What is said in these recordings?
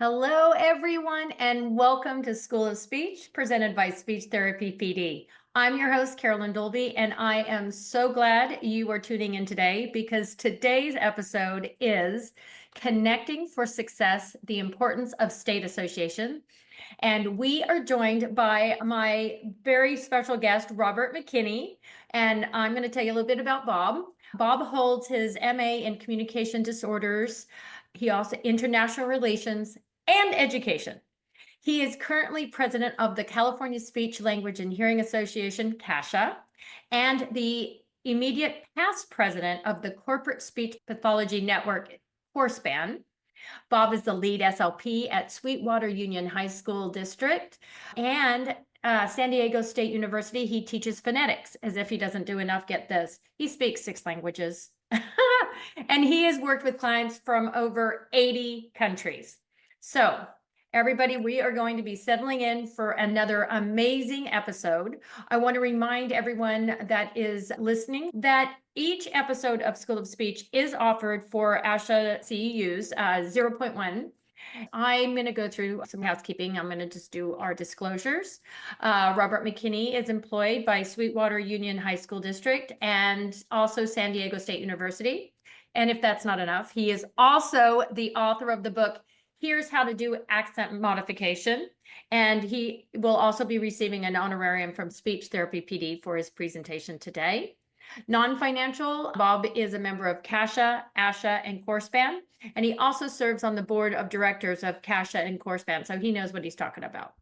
Hello, everyone, and welcome to School of Speech, presented by Speech Therapy PD. I'm your host, Carolyn Dolby, and I am so glad you are tuning in today because today's episode is Connecting for Success, the Importance of State Association. And we are joined by my very special guest, Robert McKinney, and I'm going to tell you a little bit about Bob. Bob holds his MA in Communication Disorders. He also International Relations and Education. He is currently president of the California Speech, Language, and Hearing Association, CSHA, and the immediate past president of the Corporate Speech Pathology Network, CourseBan. Bob is the lead SLP at Sweetwater Union High School District and San Diego State University. He teaches phonetics, as if he doesn't do enough. Get this, he speaks 6 languages. And he has worked with clients from over 80 countries. So everybody, we are going to be settling in for another amazing episode. I want to remind everyone that is listening that each episode of School of Speech is offered for ASHA CEUs 0.1. I'm going to go through some housekeeping. I'm going to just do our disclosures. Robert McKinney is employed by Sweetwater Union High School District and also San Diego State University. And if that's not enough, he is also the author of the book, Here's How to Do Accent Modification. And he will also be receiving an honorarium from Speech Therapy PD for his presentation today. Non-financial, Bob is a member of CSHA, ASHA, and CourseBan, and he also serves on the board of directors of CSHA and CourseBan, so he knows what he's talking about.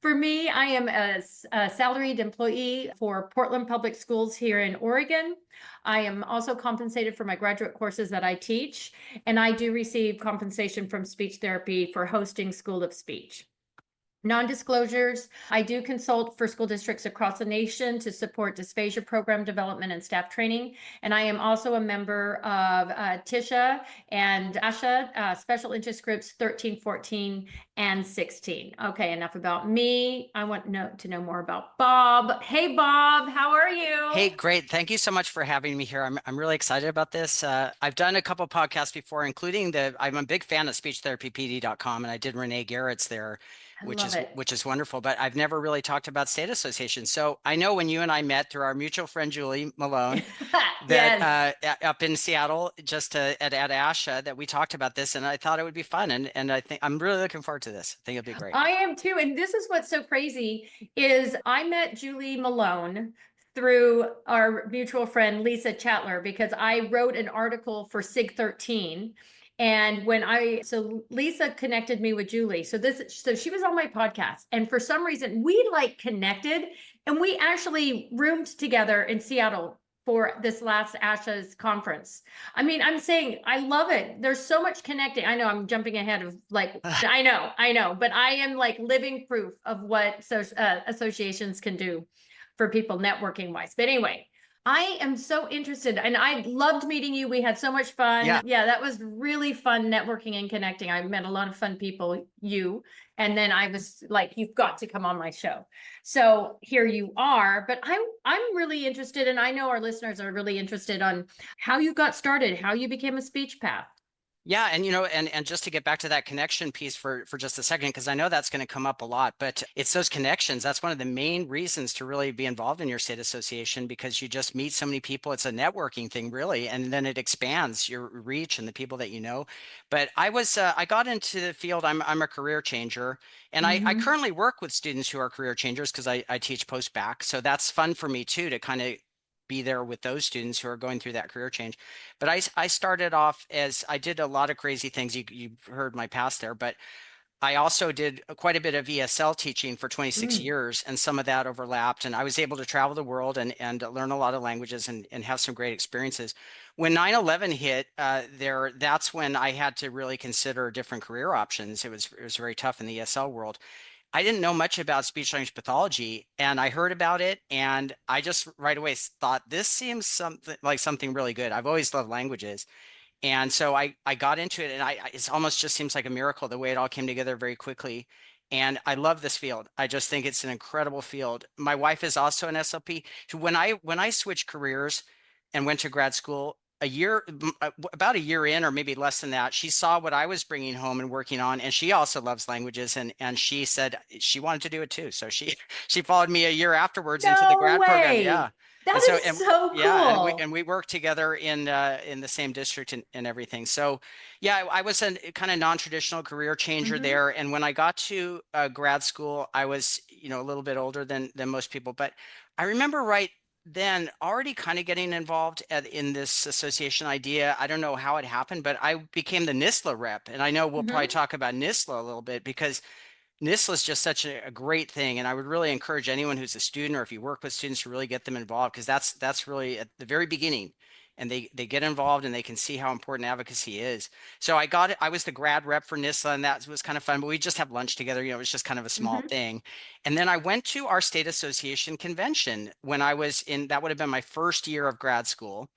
For me, I am a salaried employee for Portland Public Schools here in Oregon. I am also compensated for my graduate courses that I teach, and I do receive compensation from speech therapy for hosting School of Speech. Non-disclosures, I do consult for school districts across the nation to support dysphagia program development and staff training. And I am also a member of CSHA and ASHA, Special Interest Groups 13, 14, and 16. Okay, enough about me. I want to know more about Bob. Hey, Bob, how are you? Hey, great. Thank you so much for having me here. I'm really excited about this. I've done a couple podcasts before, including I'm a big fan of speechtherapypd.com, and I did Renee Garrett's there, which is wonderful, but I've never really talked about state associations. So I know when you and I met through our mutual friend, Julie Malone, that up in Seattle, just at ASHA, that we talked about this, and I thought it would be fun. And I think I'm really looking forward to this. I think it'll be great. I am too. And this is what's so crazy is I met Julie Malone through our mutual friend, Lisa Chatler, because I wrote an article for SIG 13. And so Lisa connected me with Julie. So she was on my podcast, and for some reason we connected, and we actually roomed together in Seattle for this last ASHA's conference. I mean, I'm saying I love it. There's so much connecting. I know I'm jumping ahead of I know, but I am living proof of what associations can do for people networking wise. But anyway, I am so interested, and I loved meeting you. We had so much fun. Yeah, that was really fun networking and connecting. I met a lot of fun people, and then I was like, you've got to come on my show. So here you are, but I'm really interested, and I know our listeners are really interested on how you got started, how you became a speech path. Yeah. And, and just to get back to that connection piece for just a second, because I know that's going to come up a lot, but it's those connections. That's one of the main reasons to really be involved in your state association, because you just meet so many people. It's a networking thing, really. And then it expands your reach and the people that you know. But I got into the field. I'm a career changer, and I currently work with students who are career changers because I teach post-bac. So that's fun for me too, to kind of be there with those students who are going through that career change. But I started off as I did a lot of crazy things. You heard my past there, but I also did quite a bit of ESL teaching for 26 years, and some of that overlapped. And I was able to travel the world and learn a lot of languages and have some great experiences. When 9/11 hit, that's when I had to really consider different career options. It was very tough in the ESL world. I didn't know much about speech language pathology, and I heard about it, and I just right away thought, this seems something really good. I've always loved languages. And so I got into it, and it almost just seems like a miracle the way it all came together very quickly. And I love this field. I just think it's an incredible field. My wife is also an SLP. When I switched careers and went to grad school, about a year in, or maybe less than that, she saw what I was bringing home and working on, and she also loves languages, and she said she wanted to do it too. So she she followed me a year afterwards into the No grad program. Yeah. way. And That so, is so yeah, cool. and we worked together in the same district and everything. So yeah, I was a kind of non-traditional career changer Hmm. there. And when I got to grad school, I was, a little bit older than most people, but I remember right then already kind of getting involved in this association idea. I don't know how it happened, but I became the NISLA rep. And I know we'll probably Hmm. talk about NISLA a little bit because NISLA is just such a great thing. And I would really encourage anyone who's a student or if you work with students to really get them involved because that's really at the very beginning. And they get involved and they can see how important advocacy is. So I got it. I was the grad rep for NISLA and that was kind of fun, but we just have lunch together. It was just kind of a small Hmm. thing. And then I went to our state association convention when I was that would have been my first year of grad school,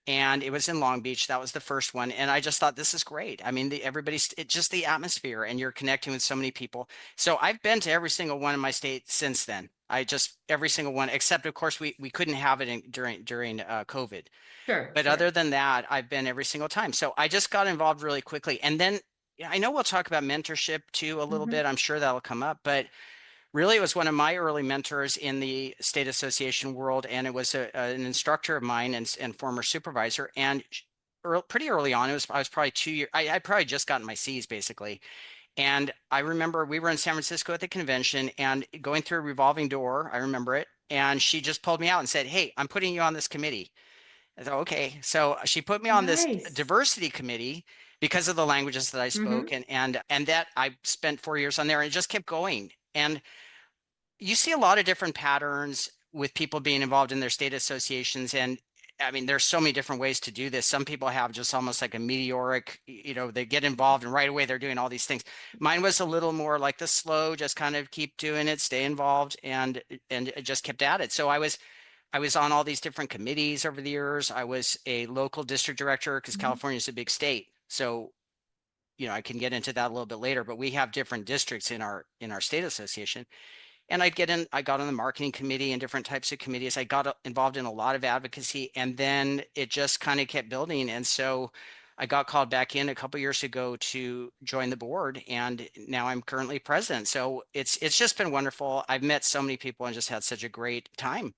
and it was in Long Beach. That was the first one, and I just thought this is great. I mean, everybody's it's just the atmosphere, and you're connecting with so many people. So I've been to every single one in my state since then. I just every single one, except of course we couldn't have it during COVID. Sure, But other sure. than that, I've been every single time. So I just got involved really quickly, and then I know we'll talk about mentorship too a little Hmm. bit. I'm sure that'll come up, but really it was one of my early mentors in the state association world, and it was an instructor of mine and former supervisor. And pretty early on, I was probably 2 years. I probably just gotten my C's basically. And I remember we were in San Francisco at the convention and going through a revolving door. I remember it. And she just pulled me out and said, "Hey, I'm putting you on this committee." I thought, okay. So she put me on this Nice. diversity committee because of the languages that I spoke, Hmm. and that I spent 4 years on there and it just kept going. And you see a lot of different patterns with people being involved in their state associations. And I mean, there's so many different ways to do this. Some people have just almost like a meteoric, they get involved and right away they're doing all these things. Mine was a little more like the slow, just kind of keep doing it, stay involved, and it just kept at it. So I was on all these different committees over the years. I was a local district director because Hmm. California is a big state. So, I can get into that a little bit later, but we have different districts in our state association. And I got on the marketing committee and different types of committees. I got involved in a lot of advocacy, and then it just kind of kept building. And so I got called back in a couple years ago to join the board, and now I'm currently president. So it's just been wonderful. I've met so many people and just had such a great time.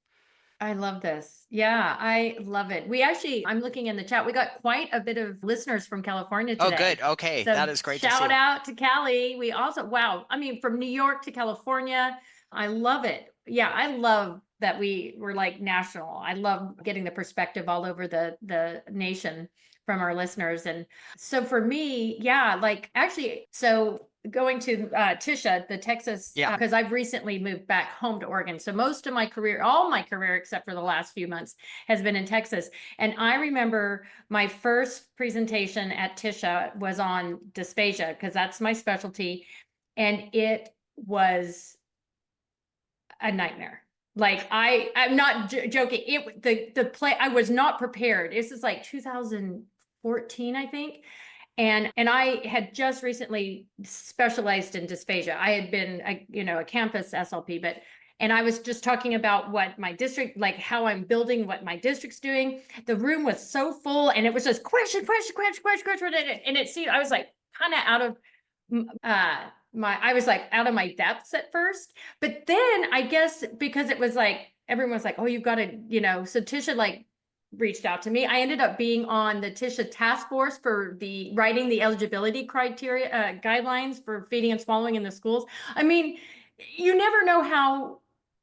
I love this. Yeah, I love it. I'm looking in the chat. We got quite a bit of listeners from California Oh, good. today. Okay, So that is great to shout see. out to Cali. We also, wow, I mean, from New York to California. I love it. Yeah, I love that we were like national. I love getting the perspective all over the nation from our listeners. And so for me, yeah, like actually, so going to Tisha, the Texas, Yeah. because I've recently moved back home to Oregon. So most of my career, all my career, except for the last few months, has been in Texas. And I remember my first presentation at Tisha was on dysphagia, because that's my specialty. And it was a nightmare. Like I'm not joking. The play, I was not prepared. This is like 2014, I think. And I had just recently specialized in dysphagia. I had been a campus SLP, but and I was just talking about what my district, like how I'm building, what my district's doing. The room was so full, and it was just question, and it seemed I was like kind of out of I was like out of my depths at first. But then I guess because it was like everyone was like, oh, you've got to, so Tisha like reached out to me. I ended up being on the Tisha task force for the writing the eligibility criteria guidelines for feeding and swallowing in the schools. I mean, you never know how.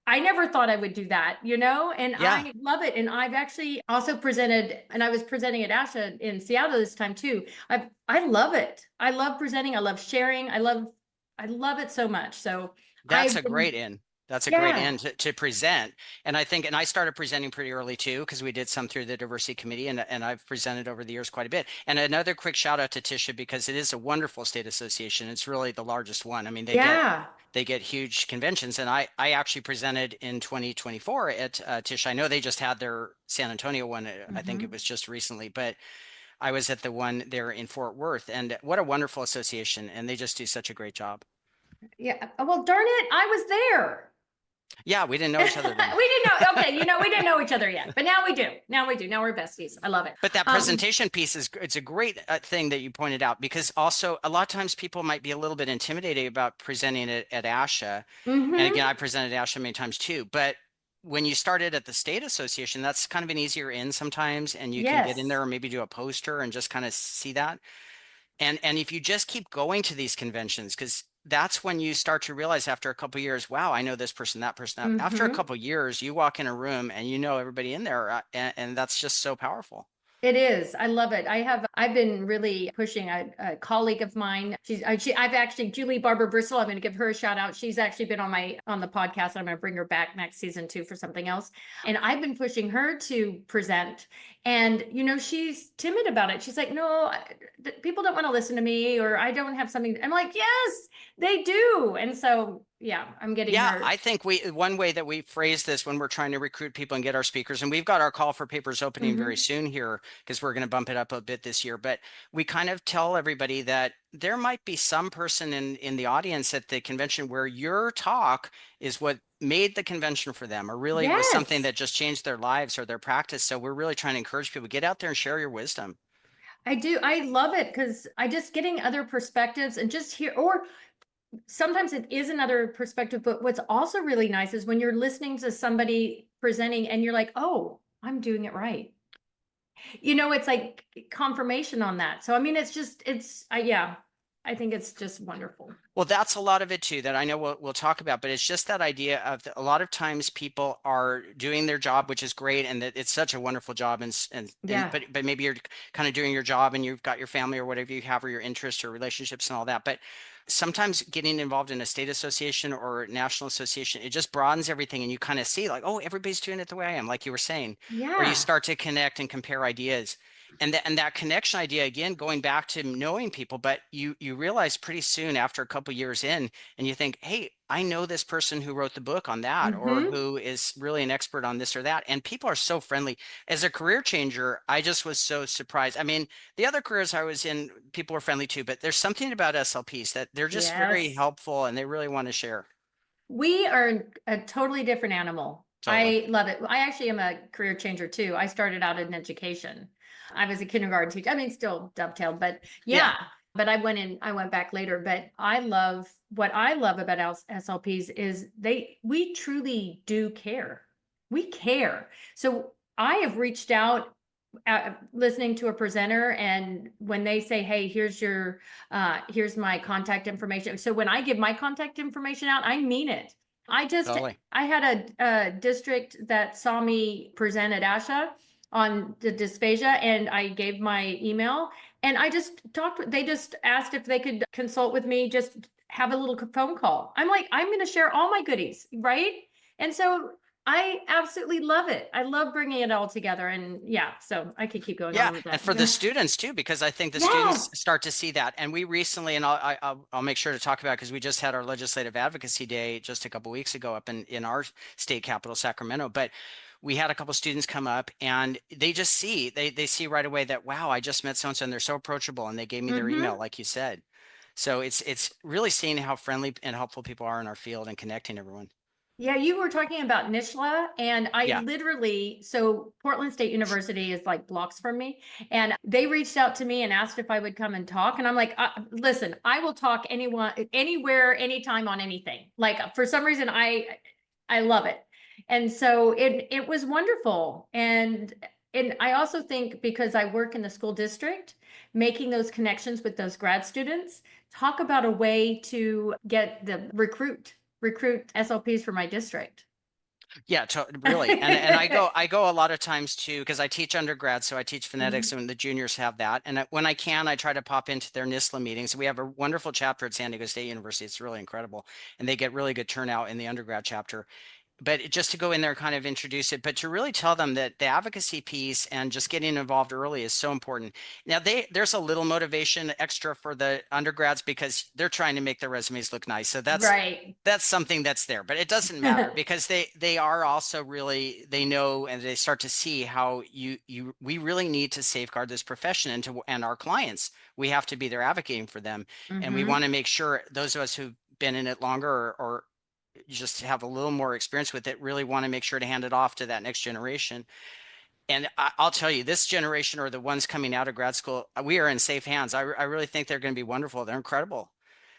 I never thought I would do that, and Yeah. I love it. And I've actually also presented, and I was presenting at ASHA in Seattle this time too. I love it. I love presenting. I love sharing. I love it so much. So That's I've a been, great in. That's a great yeah, in to present. And I started presenting pretty early too, because we did some through the diversity committee, and I've presented over the years quite a bit. And another quick shout out to Tisha because it is a wonderful state association. It's really the largest one. I mean, yeah. they get huge conventions. And I actually presented in 2024 at Tisha. I know they just had their San Antonio one. I think it Hmm. was just recently, but I was at the one there in Fort Worth, and what a wonderful association. And they just do such a great job. Yeah. Well, darn it, I was there. Yeah, we didn't know each other then. We didn't know. Okay, we didn't know each other yet, but now we do. Now we do. Now we're besties. I love it. But that presentation piece it's a great thing that you pointed out, because also a lot of times people might be a little bit intimidated about presenting it at ASHA. And Mm-hmm. again, I presented at ASHA many times too, but when you started at the state association, that's kind of an easier in sometimes, and you can get in Yes. there and maybe do a poster and just kind of see that. And if you just keep going to these conventions, because that's when you start to realize after a couple of years, wow, I know this person, that person. After a Mm-hmm. couple of years, you walk in a room and you know everybody in there, and that's just so powerful. It is. I love it. I've been really pushing a colleague of mine. I've actually, Julie Barber Bristol, I'm going to give her a shout out. She's actually been on the podcast. I'm going to bring her back next season too for something else. And I've been pushing her to present. And, she's timid about it. She's like, no, people don't want to listen to me, or I don't have something. I'm like, yes, they do. And so, yeah, I'm getting Yeah, her. I think one way that we phrase this when we're trying to recruit people and get our speakers, and we've got our call for papers opening very Mhm. soon here because we're going to bump it up a bit this year. But we kind of tell everybody that there might be some person in the audience at the convention where your talk is what made the convention for them, or really was something Yes, that just changed their lives or their practice. So we're really trying to encourage people, get out there and share your wisdom. I do. I love it because I just getting other perspectives and just hear, or sometimes it is another perspective, but what's also really nice is when you're listening to somebody presenting and you're like, oh, I'm doing it right. It's like confirmation on that. So, I mean, yeah, I think it's just wonderful. Well, that's a lot of it too that I know we'll talk about, but it's just that idea of a lot of times people are doing their job, which is great, and that it's such a wonderful job, and Yeah. but maybe you're kind of doing your job and you've got your family or whatever you have, or your interests or relationships and all that. But sometimes getting involved in a state association or national association, it just broadens everything, and you kind of see like, oh, everybody's doing it the way I am, like you were saying, or you Yeah. start to connect and compare ideas. And that connection idea, again, going back to knowing people, but you realize pretty soon after a couple years in, and you think, hey, I know this person who wrote the book on that, or Mm-hmm. who is really an expert on this or that. And people are so friendly. As a career changer, I just was so surprised. I mean, the other careers I was in, people were friendly too, but there's something about SLPs that they're just very Yes. helpful and they really want to share. We are a totally different animal. Totally. I love it. I actually am a career changer too. I started out in education. I was a kindergarten teacher. I mean, still dovetailed, but Yeah. yeah. But I went back later. But what I love about SLPs is we truly do care. We care. So I have reached out, listening to a presenter, and when they say, hey, here's my contact information. So when I give my contact information out, I mean it. Totally. I had a district that saw me present at ASHA on the dysphagia, and I gave my email, and I just they just asked if they could consult with me, just have a little phone call. I'm like, I'm going to share all my goodies, right? And so I absolutely love it. I love bringing it all together. And yeah, so I could keep going Yeah, on with and that. for the students too, because I think the students Yes. start to see that. And we recently, and I'll make sure to talk about, because we just had our legislative advocacy day just a couple weeks ago up in our state capital, Sacramento. But we had a couple students come up, and they just they see right away that, wow, I just met so and so, and they're so approachable, and they gave me their email, Mm-hmm. like you said. So it's really seeing how friendly and helpful people are in our field and connecting everyone. Yeah, you were talking about NISHLA, and I Yeah. literally, so Portland State University is like blocks from me, and they reached out to me and asked if I would come and talk. And I'm like, listen, I will talk anyone, anywhere, anytime on anything. Like for some reason, I love it. And so it was wonderful. And I also think because I work in the school district, making those connections with those grad students, talk about a way to get the recruit SLPs for my district. Yeah, really. And I go a lot of times too, because I teach undergrad, so I teach phonetics, Mhm. and the juniors have that. And when I can, I try to pop into their NISLA meetings. We have a wonderful chapter at San Diego State University. It's really incredible, and they get really good turnout in the undergrad chapter. But just to go in there and kind of introduce it, but to really tell them that the advocacy piece and just getting involved early is so important. Now there's a little motivation extra for the undergrads because they're trying to make their resumes look nice. So Right. that's something that's there, but it doesn't matter because they are also really, they know, and they start to see how we really need to safeguard this profession, and our clients, we have to be there advocating for them. And we Hmm. want to make sure those of us who've been in it longer, or just have a little more experience with it, really want to make sure to hand it off to that next generation. And I'll tell you, this generation or the ones coming out of grad school, we are in safe hands. I really think they're going to be wonderful. They're incredible.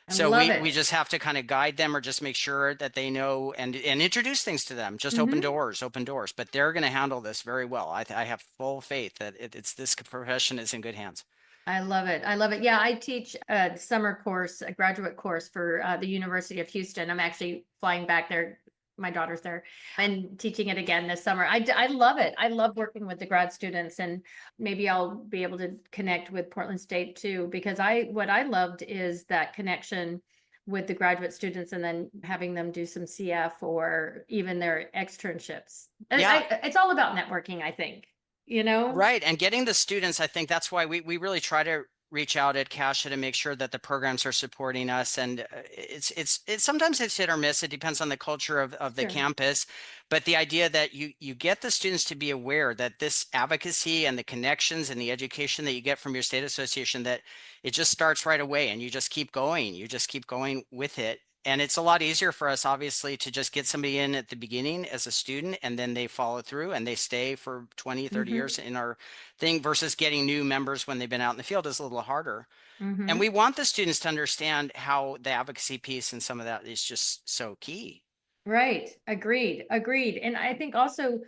I So love we it. just have to kind of guide them or just make sure that they know and introduce things to them. Just open Hmm. doors, open doors. But they're going to handle this very well. I have full faith that it's this profession is in good hands. I love it. I love it. Yeah, I teach a summer course, a graduate course for the University of Houston. I'm actually flying back there. My daughter's there and teaching it again this summer. I love it. I love working with the grad students, and maybe I'll be able to connect with Portland State too, because what I loved is that connection with the graduate students and then having them do some CF or even their externships. Yeah, It's all about networking, I think, you know? right. And getting the students, I think that's why we really try to reach out at CSHA to make sure that the programs are supporting us. And it's sometimes it's hit or miss. It depends on the culture of the Sure. campus. But the idea that you get the students to be aware that this advocacy and the connections and the education that you get from your state association, that it just starts right away and you just keep going. You just keep going with it. And it's a lot easier for us, obviously, to just get somebody in at the beginning as a student and then they follow through and they stay for 20, 30 Hmm. years in our thing versus getting new members when they've been out in the field is a little harder. And Hmm. we want the students to understand how the advocacy piece and some of that is just so key. Right. Agreed. Agreed. And I think also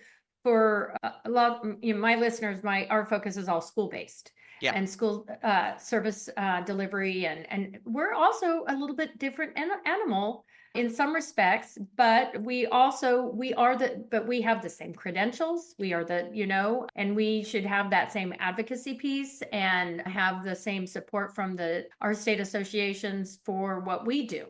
for a lot, my listeners, our focus is all school based Yeah. and school service delivery, and we're also a little bit different animal in some respects, but we have the same credentials. We are and we should have that same advocacy piece and have the same support from our state associations for what we do.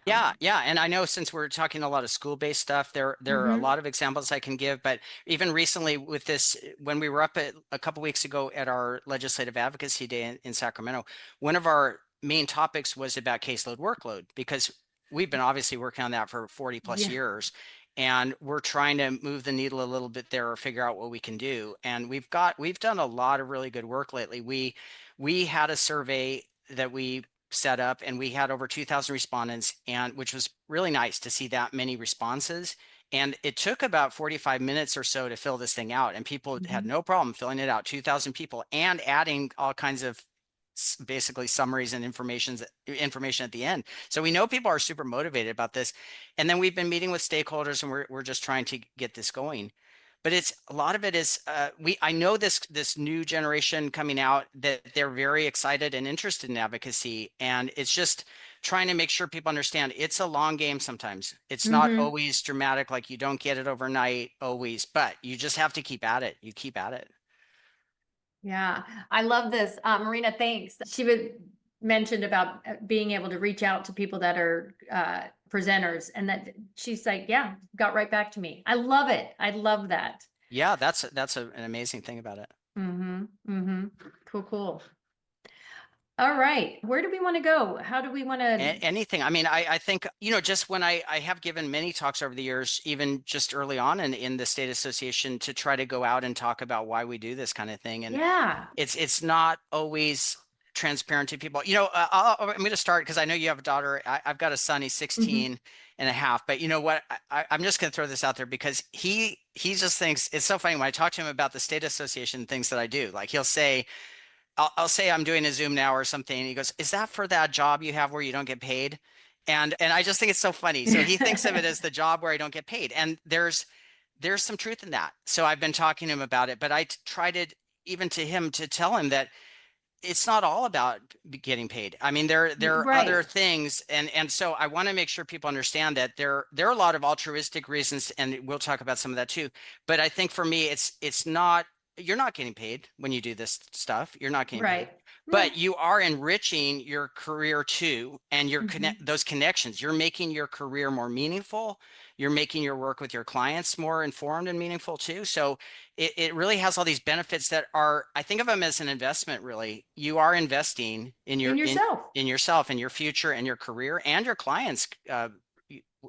Yeah, yeah, and I know since we're talking a lot of school-based stuff, there are a Mhm. lot of examples I can give. But even recently with this, when we were up at a couple weeks ago at our Legislative Advocacy Day in Sacramento, one of our main topics was about caseload workload because we've been obviously working on that for 40 plus Yeah. years, and we're trying to move the needle a little bit there or figure out what we can do. And we've done a lot of really good work lately. We had a survey that we set up and we had over 2,000 respondents, and which was really nice to see that many responses. And it took about 45 minutes or so to fill this thing out, and people had Mhm. no problem filling it out. 2,000 people and adding all kinds of basically summaries and information at the end. So we know people are super motivated about this. And then we've been meeting with stakeholders and we're just trying to get this going. But it's a lot of it is I know this new generation coming out that they're very excited and interested in advocacy, and it's just trying to make sure people understand it's a long game. Sometimes it's not Mhm. always dramatic, like you don't get it overnight always, but you just have to keep at it. You keep at it. Yeah, I love this. Marina, thanks. She would mentioned about being able to reach out to people that are presenters, and that she's like, yeah, got right back to me. I love it. I love that. Yeah, an amazing thing about it. Mm-hmm. Mm-hmm. Cool, cool. All right. Where do we want to go? How do we want to? Anything. I mean, I think, just when I have given many talks over the years, even just early on in the state association, to try to go out and talk about why we do this kind of thing. And Yeah. it's not always transparent to people. I'm going to start because I know you have a daughter. I've got a son, he's Mm-hmm. 16 and a half, but you know what? I'm just going to throw this out there because he just thinks it's so funny when I talk to him about the state association things that I do. Like he'll say, I'll say I'm doing a Zoom now or something. And he goes, "Is that for that job you have where you don't get paid?" And I just think it's so funny. So he thinks of it as the job where I don't get paid. And there's some truth in that. So I've been talking to him about it, but I try to even to him to tell him that it's not all about getting paid. I mean, there are other Right. things, and so I want to make sure people understand that there are a lot of altruistic reasons, and we'll talk about some of that too. But I think for me, it's not you're not getting paid when you do this stuff. You're not getting paid, Right. No. but you are enriching your career too, and your Mm-hmm. those connections. You're making your career more meaningful. You're making your work with your clients more informed and meaningful too. So it really has all these benefits that are, I think of them as an investment. Really, you are investing in In yourself. in yourself and your future and your career and your clients,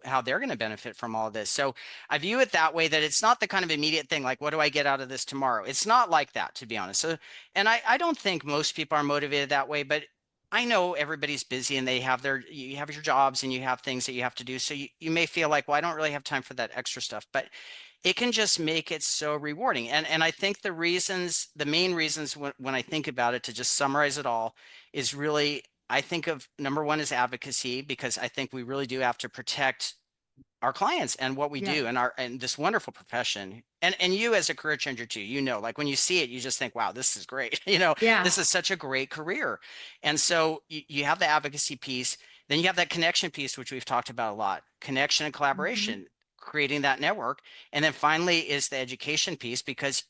how they're going to benefit from all of this. So I view it that way, that it's not the kind of immediate thing like, what do I get out of this tomorrow? It's not like that, to be honest. So, and I don't think most people are motivated that way, but I know everybody's busy and you have your jobs and you have things that you have to do. So you may feel like, well, I don't really have time for that extra stuff, but it can just make it so rewarding. And I think the main reasons when I think about it, to just summarize it all, is really, I think of number one is advocacy, because I think we really do have to protect our clients and what we Yeah. do and this wonderful profession. And you as a career changer too, like when you see it, you just think, wow, this is great. Yeah. This is such a great career. And so you have the advocacy piece, then you have that connection piece, which we've talked about a lot, connection and Mhm. collaboration, creating that network. And then finally is the education piece, because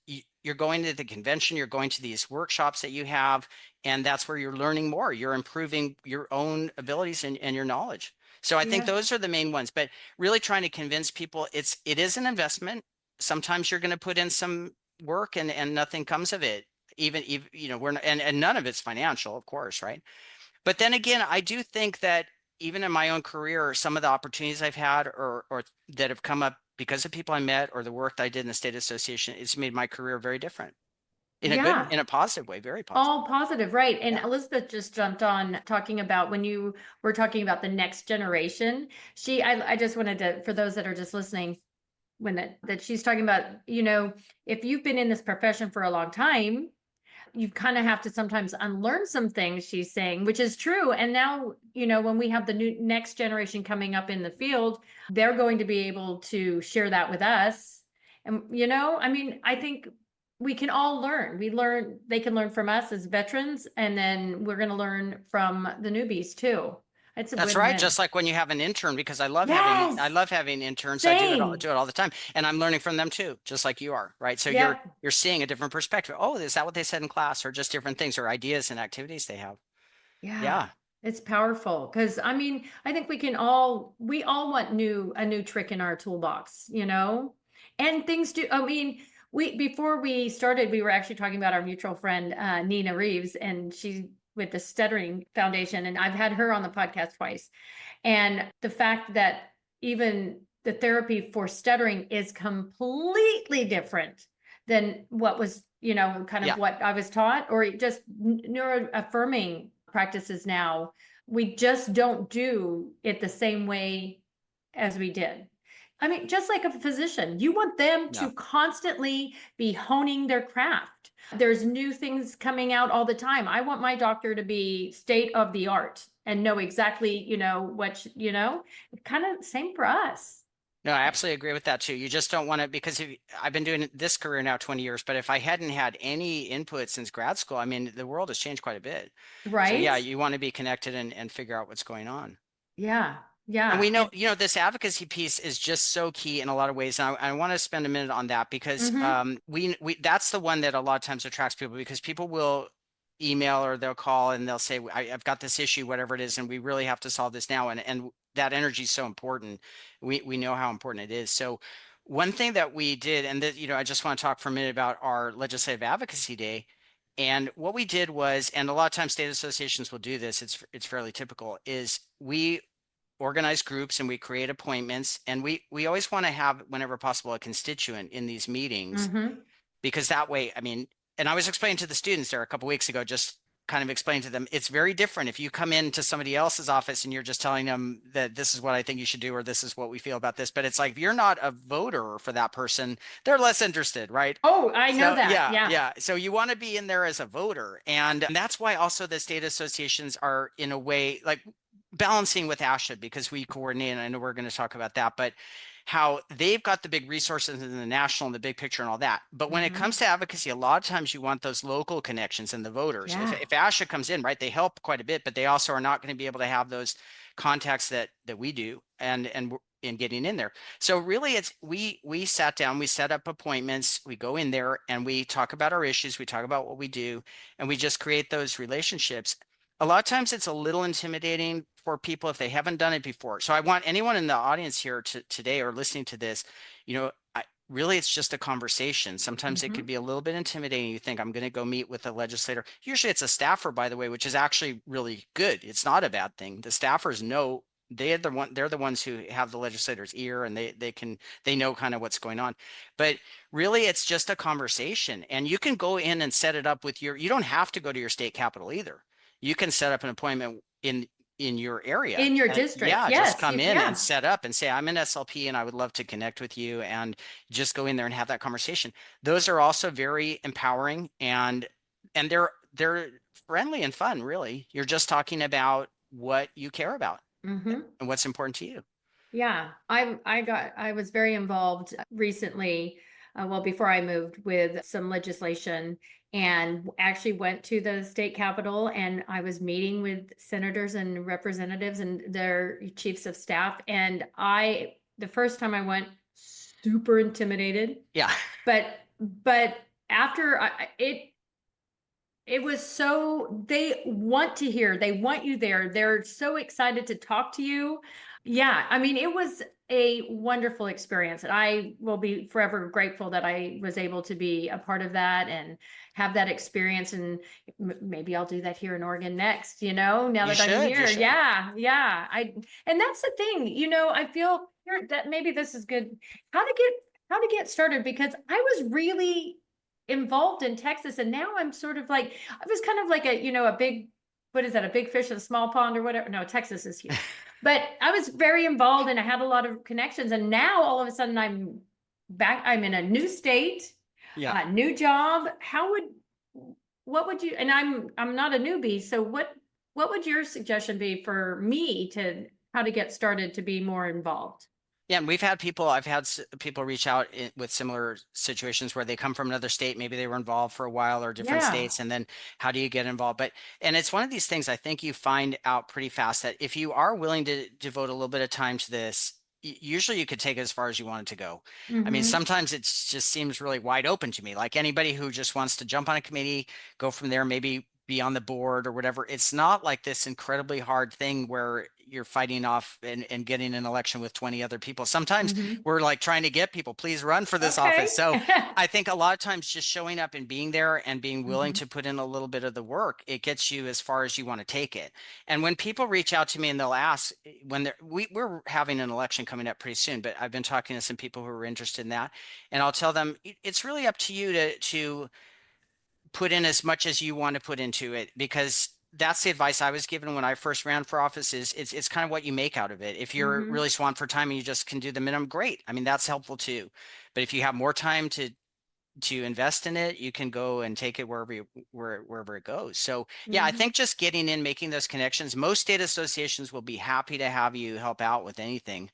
you're going to the convention, you're going to these workshops that you have, and that's where you're learning more. You're improving your own abilities and your knowledge. So I think Yeah. those are the main ones, but really trying to convince people it is an investment. Sometimes you're going to put in some work and nothing comes of it. Even we're not, and none of it's financial, of course, right? But then again, I do think that even in my own career, some of the opportunities I've had or that have come up because of people I met or the work that I did in the state association, it's made my career very different Yeah. in a positive way, very positive. All positive, right. And Yeah, Elizabeth just jumped on talking about when you were talking about the next generation. I just wanted to, for those that are just listening, when that she's talking about, if you've been in this profession for a long time, you kind of have to sometimes unlearn some things, she's saying, which is true. And now, when we have the new next generation coming up in the field, they're going to be able to share that with us. And, I mean, I think we can all learn. They can learn from us as veterans, and then we're going to learn from the newbies too. It's a that's right. win-win. Just like when you have an intern, because I Yes. love having interns. I Same. do it all the time, and I'm learning from them too, just like you are, right? So Yep. you're seeing a different perspective. Oh, is that what they said in class, or just different things or ideas and activities they have? Yeah, Yeah, it's powerful because I mean, I think we all want a new trick in our toolbox, and things do. I mean, before we started, we were actually talking about our mutual friend, Nina Reeves, and she with the Stuttering Foundation, and I've had her on the podcast twice. And the fact that even the therapy for stuttering is completely different than what was, kind of yeah. what I was taught, or just neuro affirming practices now. We just don't do it the same way as we did. I mean, just like a physician, you want them Yeah. to constantly be honing their craft. There's new things coming out all the time. I want my doctor to be state of the art and know exactly, kind of same for us. No, I absolutely agree with that too. You just don't want to, because I've been doing this career now 20 years, but if I hadn't had any input since grad school, I mean, the world has changed quite a bit. So Right? yeah, you want to be connected and figure out what's going on. Yeah. And Yeah. we know, this advocacy piece is just so key in a lot of ways. And I want to spend a minute on that because Mm-hmm. we that's the one that a lot of times attracts people, because people will email or they'll call and they'll say, I've got this issue, whatever it is, and we really have to solve this now. And that energy is so important. We know how important it is. So one thing that we did, and that, I just want to talk for a minute about our legislative advocacy day. And what we did was, and a lot of times state associations will do this, it's fairly typical, is we organize groups and we create appointments, and we always want to have, whenever possible, a constituent in these meetings, Mm-hmm. because that way, I mean, and I was explaining to the students there a couple weeks ago, just kind of explaining to them, it's very different if you come into somebody else's office and you're just telling them that this is what I think you should do, or this is what we feel about this. But it's like, if you're not a voter for that person, they're less interested, right? Oh, I know So that. yeah, Yeah. yeah. So you want to be in there as a voter. And that's why also the state associations are, in a way, like balancing with ASHA, because we coordinate, and I know we're going to talk about that, but how they've got the big resources in the national and the big picture and all that. But when it Mm-hmm. comes to advocacy, a lot of times you want those local connections and the voters. Yeah. If ASHA comes in, right, they help quite a bit, but they also are not going to be able to have those contacts that we do and in getting in there. So really, it's we sat down, we set up appointments, we go in there and we talk about our issues, we talk about what we do, and we just create those relationships. A lot of times it's a little intimidating for people if they haven't done it before. So I want anyone in the audience here today or listening to this, really, it's just a conversation. Sometimes it could Mm-hmm. be a little bit intimidating. You think, I'm going to go meet with a legislator. Usually it's a staffer, by the way, which is actually really good. It's not a bad thing. The staffers know, they're the ones who have the legislator's ear, and they know kind of what's going on. But really, it's just a conversation, and you can go in and set it up with you don't have to go to your state capital either. you can set up an appointment in your area. In your And district. yeah, just Yes. come in and Yeah. set up and say, I'm an SLP and I would love to connect with you, and just go in there and have that conversation. Those are also very empowering, and they're friendly and fun, really. You're just talking about what you care about Mm-hmm. and what's important to you. Yeah, I was very involved recently, well, before I moved, with some legislation, and actually went to the state capitol, and I was meeting with senators and representatives and their chiefs of staff. And the first time I went, super intimidated, Yeah. but after it was so, they want to hear, they want you there. They're so excited to talk to you. Yeah, I mean, it was a wonderful experience. And I will be forever grateful that I was able to be a part of that and have that experience. And maybe I'll do that here in Oregon next, now You that I'm should, you here. should. Yeah, yeah. And that's the thing, I feel here that maybe this is good. How to get started, because I was really involved in Texas, and now I'm sort of like, I was kind of like a big, what is that, a big fish in a small pond or whatever. No, Texas is huge. But I was very involved and I had a lot of connections, and now all of a sudden I'm back, I'm in a new state, Yeah. new job. What would you, and I'm not a newbie, so what would your suggestion be for me to how to get started to be more involved? Yeah, and I've had people reach out with similar situations where they come from another state, maybe they were involved for a while, or different Yeah. states, and then how do you get involved? And it's one of these things I think you find out pretty fast that if you are willing to devote a little bit of time to this, usually you could take it as far as you want it to go. I mean, Mm-hmm. sometimes it just seems really wide open to me, like anybody who just wants to jump on a committee, go from there, maybe be on the board or whatever. It's not like this incredibly hard thing where you're fighting off and getting an election with 20 other people. Sometimes Mm-hmm. we're like trying to get people, please run for this office. Okay. So I think a lot of times just showing up and being there and being willing Mm-hmm. to put in a little bit of the work, it gets you as far as you want to take it. And when people reach out to me and they'll ask when we're having an election coming up pretty soon, but I've been talking to some people who are interested in that, and I'll tell them it's really up to you to put in as much as you want to put into it, because that's the advice I was given when I first ran for office. Is it's kind of what you make out of it. If you're Mm-hmm. really swamped for time and you just can do the minimum, great. I mean, that's helpful too. But if you have more time to invest in it, you can go and take it wherever it goes. So yeah, I Mm-hmm. think just getting in, making those connections. Most state associations will be happy to have you help out with anything,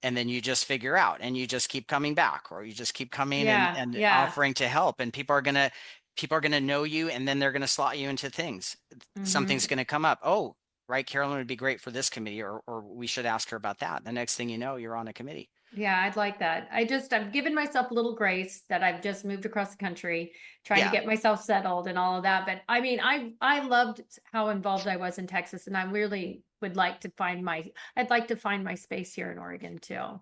and then you just figure out and you just keep coming back, or you just keep coming Yeah. and Yeah. offering to help, and people are gonna know you, and then they're gonna slot you into things. Something's Mm-hmm. gonna come up. Oh, right, Carolyn would be great for this committee, or we should ask her about that. The next thing you know, you're on a committee. Yeah, I'd like that. I've given myself a little grace that I've just moved across the country, trying to Yeah. get myself settled and all of that. But I mean, I loved how involved I was in Texas, and I really would like to I'd like to find my space here in Oregon too.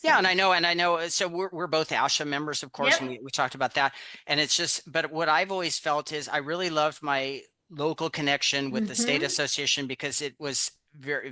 Yeah, So, and I know. So we're both ASHA members, of course, and yep. we talked about that. And it's just, but what I've always felt is I really loved my local connection with the state Mm-hmm. association, because it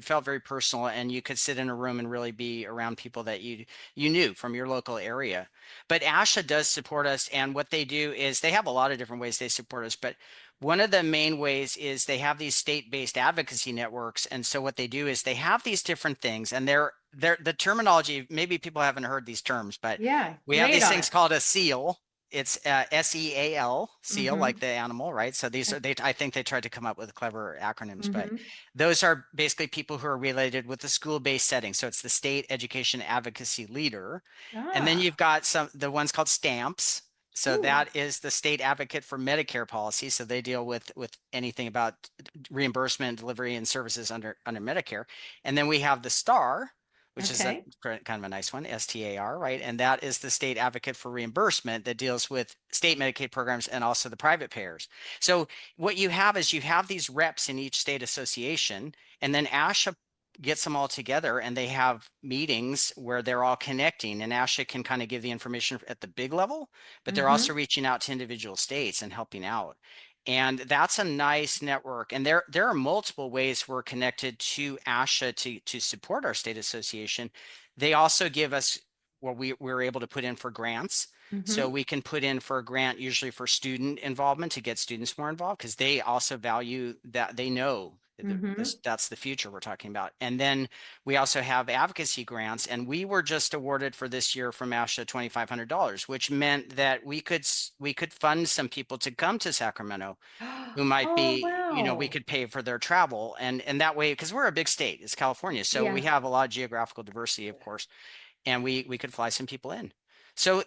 felt very personal, and you could sit in a room and really be around people that you knew from your local area. But ASHA does support us, and what they do is they have a lot of different ways they support us, but one of the main ways is they have these state-based advocacy networks. And so what they do is they have these different things, and they're the terminology, maybe people haven't heard these terms, but Yeah. we have Late these on things it. called a SEAL. It's SEAL, SEAL, like Mm-hmm. the animal, right? So I think they tried to come up with clever acronyms, but Mm-hmm. those are basically people who are related with the school-based setting. So it's the state education advocacy leader. And then you've Ah. got the ones called STAMPs. So Ooh. that is the state advocate for Medicare policy. So they deal with anything about reimbursement, delivery, and services under Medicare. And then we have the STAR, which is a Okay. kind of a nice one, STAR, right? And that is the state advocate for reimbursement that deals with state Medicaid programs and also the private payers. So what you have is you have these reps in each state association, and then ASHA gets them all together and they have meetings where they're all connecting, and ASHA can kind of give the information at the big level, but they're also Mm-hmm. reaching out to individual states and helping out. And that's a nice network. And there are multiple ways we're connected to ASHA to support our state association. They also give us what we're able to put in for grants. So Mm-hmm. we can put in for a grant, usually for student involvement, to get students more involved, because they also value that. They know Mm-hmm. that's the future we're talking about. And then we also have advocacy grants, and we were just awarded for this year from ASHA $2,500, which meant that we could fund some people to come to Sacramento who might Oh, be, we wow. could pay for their travel, and that way, because we're a big state, it's California, so we Yeah. have a lot of geographical diversity, of course, and we could fly some people in. So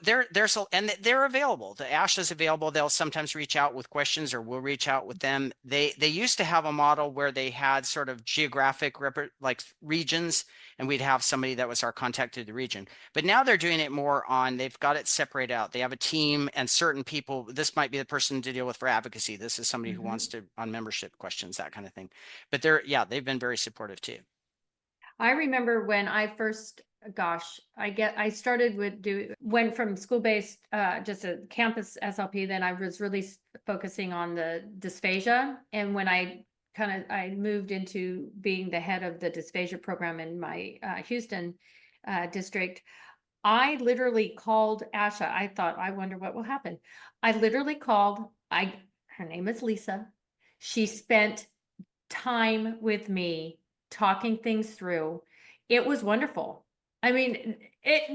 and they're available. The ASHA is available. They'll sometimes reach out with questions, or we'll reach out with them. They used to have a model where they had sort of geographic like regions, and we'd have somebody that was our contact to the region. But now they're doing it more on, they've got it separated out. They have a team, and certain people, this might be the person to deal with for advocacy. This is somebody who Mm-hmm. wants to on membership questions, that kind of thing. But they've been very supportive too. I remember when I first, gosh, I started went from school-based, just a campus SLP, then I was really focusing on the dysphagia. And when I moved into being the head of the dysphagia program in my Houston district, I literally called ASHA. I thought, I wonder what will happen. I literally called, her name is Lisa. She spent time with me talking things through. It was wonderful. I mean,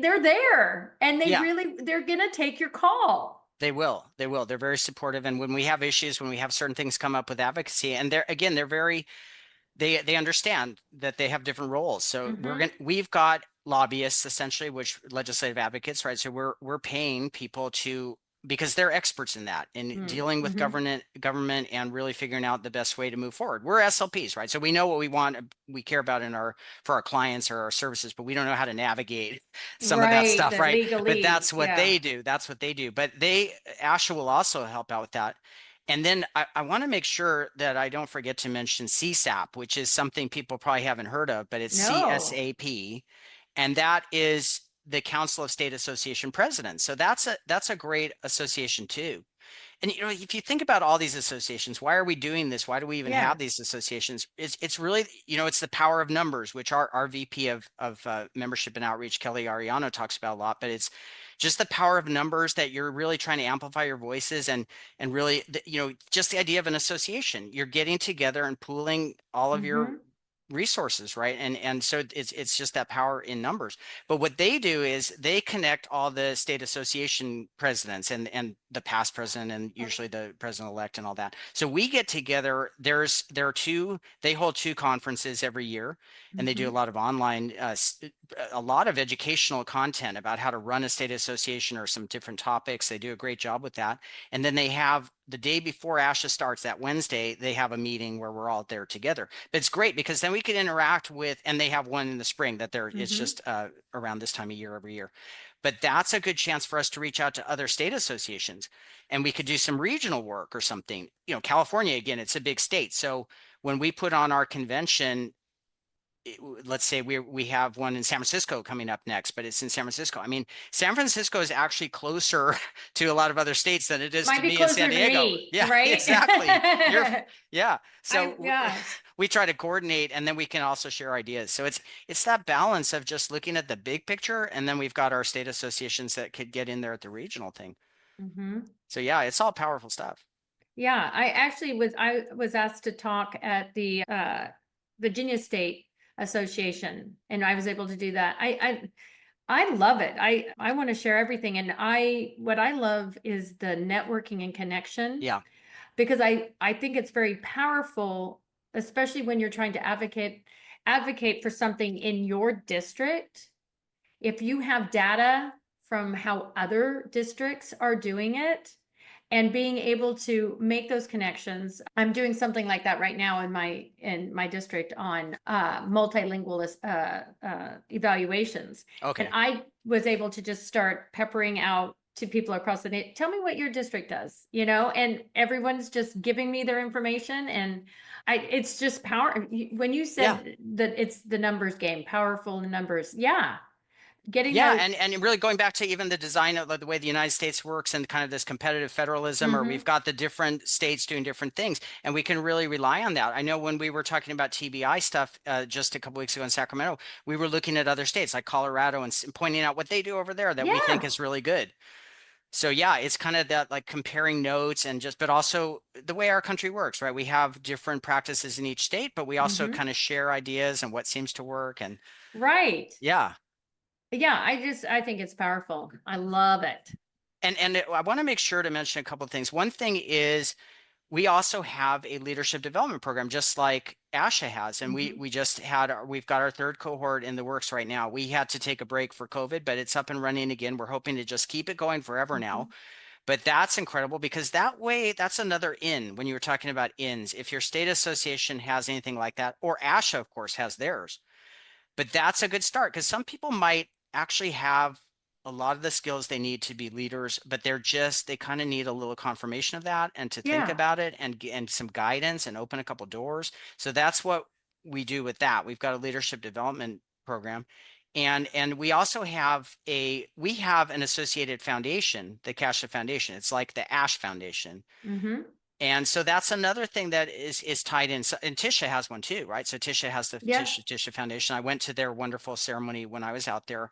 they're there and Yeah. they're gonna take your call. They will. They will. They're very supportive. And when we have issues, when we have certain things come up with advocacy, and they're very, they understand that they have different roles. So Mm-hmm. we've got lobbyists, essentially, which legislative advocates, right? So we're paying people to, because they're experts in that, in dealing with Mm-hmm. government and really figuring out the best way to move forward. We're SLPs, right? So we know what we want, we care about for our clients or our services, but we don't know how to navigate some of that Right, stuff, the right? But legalese, that's what yeah. they do. That's what they do. But ASHA will also help out with that. And then I want to make sure that I don't forget to mention CSAP, which is something people probably haven't heard of, but it's No. CSAP, and that is the Council of State Association Presidents. So that's a great association too. And if you think about all these associations, why are we doing this? Why do we even Yeah. have these associations? It's really, it's the power of numbers, which our VP of membership and outreach, Kelly Ariano, talks about a lot. But it's just the power of numbers, that you're really trying to amplify your voices, and really, just the idea of an association. You're getting together and pooling all of your Mm-hmm. resources, right? And so it's just that power in numbers. But what they do is they connect all the state association presidents, and the past president, and usually the president-elect, and all that. So we get together. They hold two conferences every year, and they do a Mm-hmm. lot of online, a lot of educational content about how to run a state association, or some different topics. They do a great job with that. And then they have, the day before ASHA starts, that Wednesday, they have a meeting where we're all there together. But it's great because then we can interact with, and they have one in the spring it's Mm-hmm. just around this time of year every year. But that's a good chance for us to reach out to other state associations, and we could do some regional work or something. California, again, it's a big state. So when we put on our convention, let's say we have one in San Francisco coming up next, but it's in San Francisco. I mean, San Francisco is actually closer to a lot of other states than it is Might to be me in San closer to Diego. me, Yeah, right? exactly. Yeah. So Yeah. we try to coordinate, and then we can also share ideas. So it's that balance of just looking at the big picture, and then we've got our state associations that could get in there at the regional thing. Mm-hmm. So yeah, it's all powerful stuff. Yeah, I was asked to talk at the Virginia State Association, and I was able to do that. I love it. I want to share everything, and what I love is the networking and connection, Yeah. because I think it's very powerful, especially when you're trying to advocate for something in your district. If you have data from how other districts are doing it, and being able to make those connections. I'm doing something like that right now in my district on multilingual evaluations. And Okay. I was able to just start peppering out to people across the nation, tell me what your district does, and everyone's just giving me their information. And it's just power. When you Yeah. said that it's the numbers game, powerful numbers. Yeah. Getting Yeah, those. and really going back to even the design of the way the United States works, and kind of this competitive federalism, or we've Mhm. got the different states doing different things, and we can really rely on that. I know when we were talking about TBI stuff just a couple weeks ago in Sacramento, we were looking at other states like Colorado, and pointing out what they do over there that we think Yeah. is really good. So yeah, it's kind of that like comparing notes and just, but also the way our country works, right? We have different practices in each state, but we also Hmm. kind of share ideas and what seems to work. And Right. yeah. Yeah, I think it's powerful. I love it. I want to make sure to mention a couple of things. One thing is we also have a leadership development program, just like ASHA has. And Hmm. we just had, we've got our third cohort in the works right now. We had to take a break for COVID, but it's up and running again. We're hoping to just keep it going forever now. Hmm. But that's incredible because that way, that's another in when you were talking about ins. If your state association has anything like that, or ASHA, of course, has theirs, but that's a good start because some people might actually have a lot of the skills they need to be leaders, but they kind of need a little confirmation of that and to think Yeah. about it and some guidance and open a couple doors. So that's what we do with that. We've got a leadership development program. And we also have we have an associated foundation, the CSHA Foundation. It's like the ASH Foundation. Hmm. And so that's another thing that is tied in. So, and Tisha has one too, right? So Tisha has the Yep. Tisha Foundation. I went to their wonderful ceremony when I was out there.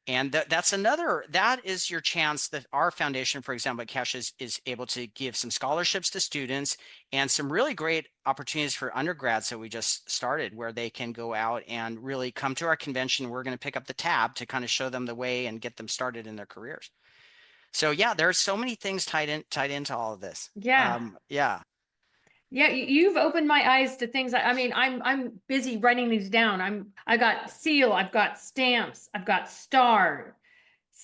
And that is your chance that our foundation, for example, at Cash is able to give some scholarships to students and some really great opportunities for undergrads that we just started where they can go out and really come to our convention. We're going to pick up the tab to kind of show them the way and get them started in their careers. So yeah, there's so many things tied into all of this. Yeah. Yeah. Yeah, you've opened my eyes to things. I mean, I'm busy writing these down. I got seal, I've got stamps, I've got star,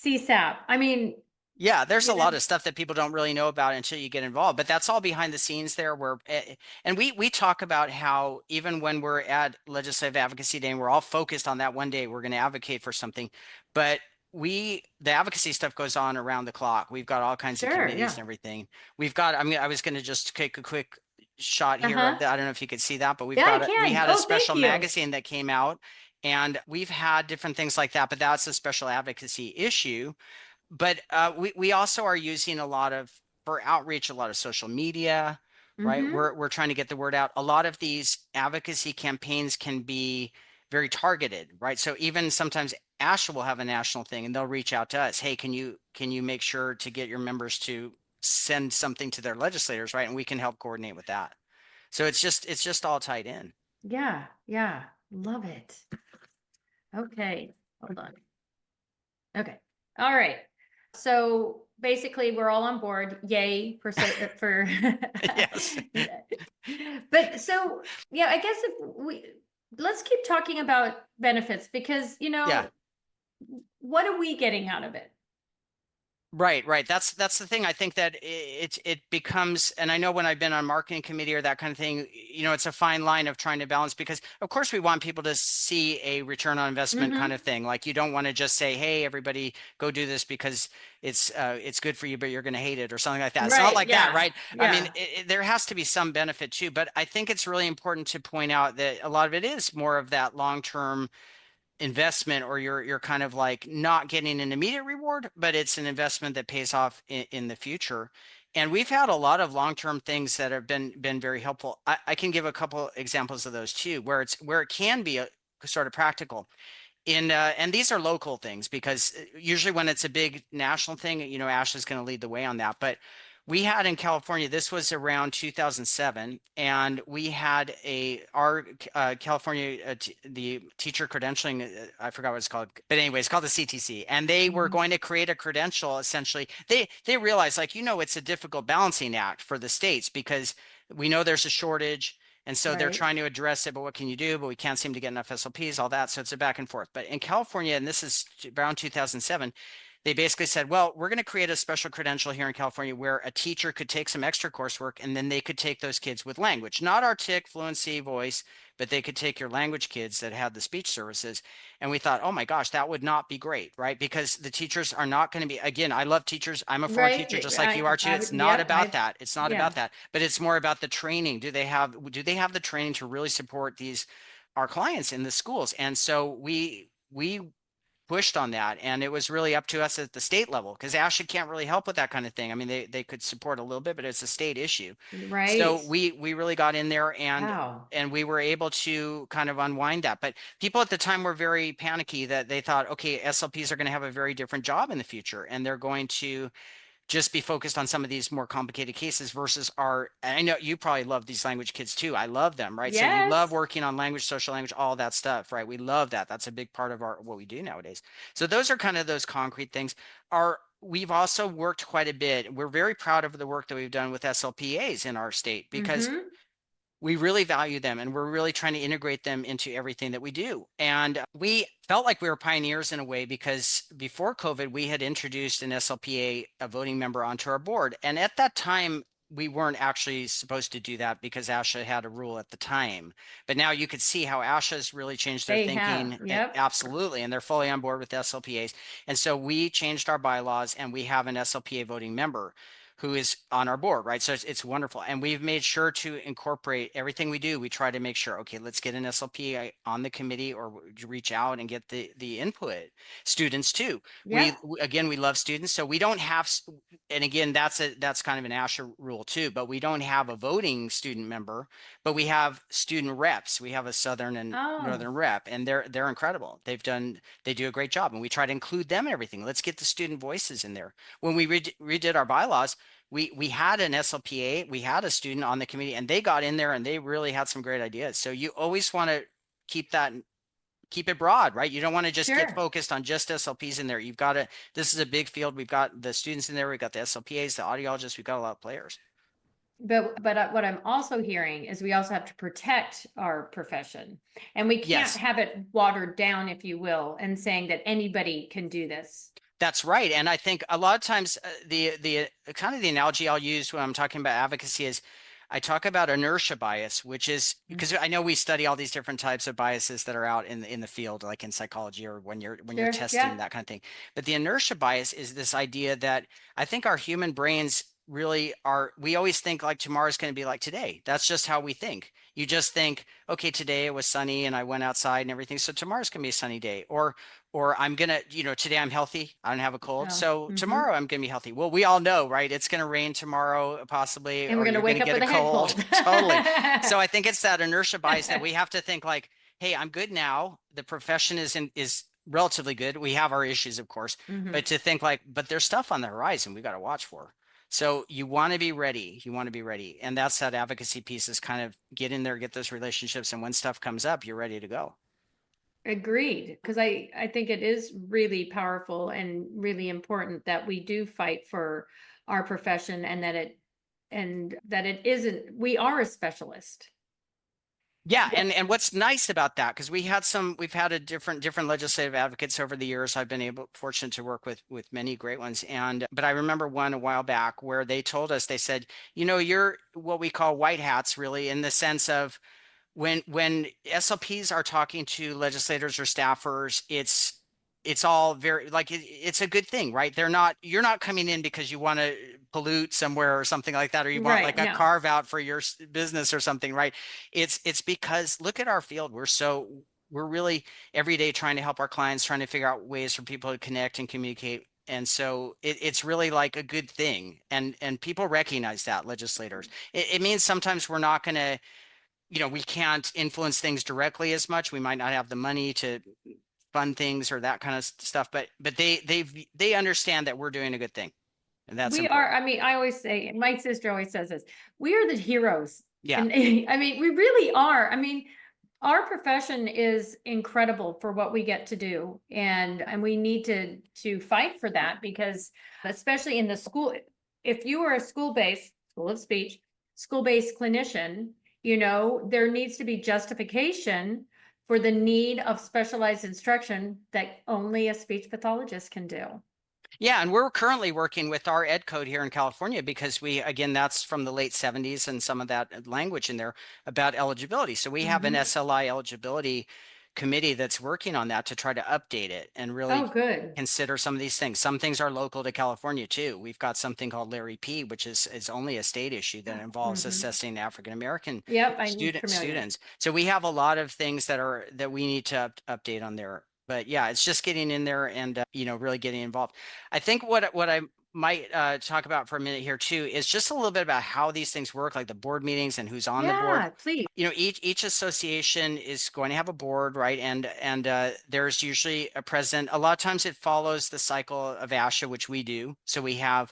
CSAP. I mean, Yeah, there's a you know, lot of stuff that people don't really know about until you get involved, but that's all behind the scenes there where and we talk about how even when we're at Legislative Advocacy Day and we're all focused on that one day, we're going to advocate for something, but the advocacy stuff goes on around the clock. We've got all kinds of sure, committees yeah. and everything. I was going to just take a quick shot here Uh-huh. of I don't know if you could see that, but Yeah, I we can. had a Oh, thank special you. magazine that came out and we've had different things like that, but that's a special advocacy issue. But we also are using a lot of for outreach, a lot of social media, right? Mm-hmm. We're trying to get the word out. A lot of these advocacy campaigns can be very targeted, right? So even sometimes ASHA will have a national thing and they'll reach out to us. Hey, can you make sure to get your members to send something to their legislators, right? And we can help coordinate with that. So it's just all tied in. Yeah, yeah. Love it. Okay. Hold on. Okay. All right. So basically we're all on board. Yay for Yes. but so yeah, I guess if let's keep talking about benefits because Yeah. what are we getting out of it? Right, right. That's the thing. I think that it becomes, and I know when I've been on marketing committee or that kind of thing, it's a fine line of trying to balance because of course we want people to see a return on investment kind Mm-hmm. of thing. Like you don't want to just say, "Hey, everybody, go do this because it's good for you, but you're going to hate it" or something like that. It's not Right. like that, Yeah. right? I mean, Yeah. there has to be some benefit too, but I think it's really important to point out that a lot of it is more of that long-term investment or you're kind of like not getting an immediate reward, but it's an investment that pays off in the future. And we've had a lot of long-term things that have been very helpful. I can give a couple examples of those too, where it can be a sort of practical in and these are local things because usually when it's a big national thing, Ash is going to lead the way on that. But we had in California, this was around 2007, and we had our California the teacher credentialing. I forgot what it's called, but anyway, it's called the CTC, and they were Mhm. going to create a credential. Essentially, they realized like it's a difficult balancing act for the states because we know there's a shortage. And so they're Right. trying to address it, but what can you do? But we can't seem to get enough SLPs, all that. So it's a back and forth. But in California, and this is around 2007, they basically said, well, we're going to create a special credential here in California where a teacher could take some extra coursework and then they could take those kids with language, not our TIC, fluency, voice, but they could take your language kids that had the speech services. And we thought, oh my gosh, that would not be great, right? Because the teachers are not going to be, again, I love teachers. I'm a former Right. teacher just like you are too. I It's would, not yep. about that. It's not Yeah. about that, but it's more about the training. Do they have the training to really support our clients in the schools? And so we pushed on that and it was really up to us at the state level because ASHA can't really help with that kind of thing. I mean, they could support a little bit, but it's a state issue. Right. So we really got in there Wow. and we were able to kind of unwind that. But people at the time were very panicky that they thought, okay, SLPs are going to have a very different job in the future and they're going to just be focused on some of these more complicated cases versus and I know you probably love these language kids too. I love them, right? So you love Yes. working on language, social language, all that stuff, right? We love that. That's a big part of what we do nowadays. So those are kind of those concrete things. We've also worked quite a bit. We're very proud of the work that we've done with SLPAs in our state because Mm-hmm. we really value them and we're really trying to integrate them into everything that we do. And we felt like we were pioneers in a way because before COVID, we had introduced an SLPA, a voting member, onto our board. And at that time, we weren't actually supposed to do that because ASHA had a rule at the time. But now you could see how ASHA has really changed their They have. thinking. Yep. Absolutely. And they're fully on board with SLPAs. And so we changed our bylaws and we have an SLPA voting member who is on our board, right? So it's wonderful. And we've made sure to incorporate everything we do. We try to make sure, okay, let's get an SLP on the committee or reach out and get the input. Students too. Yep. Again, we love students. So we don't have, and again, that's kind of an ASHA rule too, but we don't have a voting student member, but we have student reps. We have a Southern and Oh, Northern rep, and they're incredible. They do a great job, and we try to include them in everything. Let's get the student voices in there. When we redid our bylaws, we had an SLPA, we had a student on the committee, and they got in there and they really had some great ideas. So you always want to keep it broad, right? You don't want to just get sure. focused on just SLPs in there. You've got to, this is a big field. We've got the students in there. We've got the SLPAs, the audiologists. We've got a lot of players. But what I'm also hearing is we also have to protect our profession, and we can't Yes, have it watered down, if you will, and saying that anybody can do this. that's right. And I think a lot of times the kind of the analogy I'll use when I'm talking about advocacy is I talk about inertia bias, which is because I know we study all these different types of biases that are out in the field, like in psychology or when you're Sure. testing Yeah. that kind of thing. But the inertia bias is this idea that I think our human brains really are. We always think like tomorrow's going to be like today. That's just how we think. You just think, okay, today it was sunny and I went outside and everything, so tomorrow's going to be a sunny day. Or I'm gonna, today I'm healthy. I don't have a cold. Oh. So Mm-hmm. tomorrow I'm gonna be healthy. Well, we all know, right? It's gonna rain tomorrow, possibly, And we're or gonna you're gonna wake up get with a a head cold. cold. Totally. So I think it's that inertia bias that we have to think like, hey, I'm good now. The profession is relatively good. We have our issues, of course, Mm-hmm. but to think like, but there's stuff on the horizon we got to watch for. So you want to be ready. You want to be ready. And that's that advocacy piece is kind of get in there, get those relationships. And when stuff comes up, you're ready to go. Agreed, because I think it is really powerful and really important that we do fight for our profession, and that it isn't, we are a specialist. Yeah, and what's nice about that, because we've had a different legislative advocates over the years. I've been fortunate to work with many great ones. But I remember one a while back where they told us, they said, you're what we call white hats, really, in the sense of when SLPs are talking to legislators or staffers, it's all very like it's a good thing, right? You're not coming in because you want to pollute somewhere or something like that, or you want Right, like a no. carve out for your business or something, right? It's because look at our field. We're really every day trying to help our clients, trying to figure out ways for people to connect and communicate. And so it's really like a good thing. And people recognize that, legislators. It means sometimes we're not going to, we can't influence things directly as much. We might not have the money to fund things or that kind of stuff, but they understand that we're doing a good thing, and that's We are, important. I mean, I always say, my sister always says this, we are the heroes. Yeah. And I mean, we really are. I mean, our profession is incredible for what we get to do. And we need to fight for that, because especially in the school, if you are a school-based, school of speech, school-based clinician, there needs to be justification for the need of specialized instruction that only a speech pathologist can do. Yeah, and we're currently working with our ed code here in California because again, that's from the late 70s and some of that language in there about eligibility. So we have an Mhm. SLI eligibility committee that's working on that to try to update it and Oh, really good. consider some of these things. Some things are local to California too. We've got something called Larry P, which is only a state issue that involves Mhm. assessing African American Yep, I'm familiar. students. So we have a lot of things that we need to update on there. But yeah, it's just getting in there and really getting involved. I think what I might talk about for a minute here too is just a little bit about how these things work, like the board meetings and who's on the board. Yeah, please. Each association is going to have a board, right? And there's usually a president. A lot of times it follows the cycle of ASHA, which we do. So we have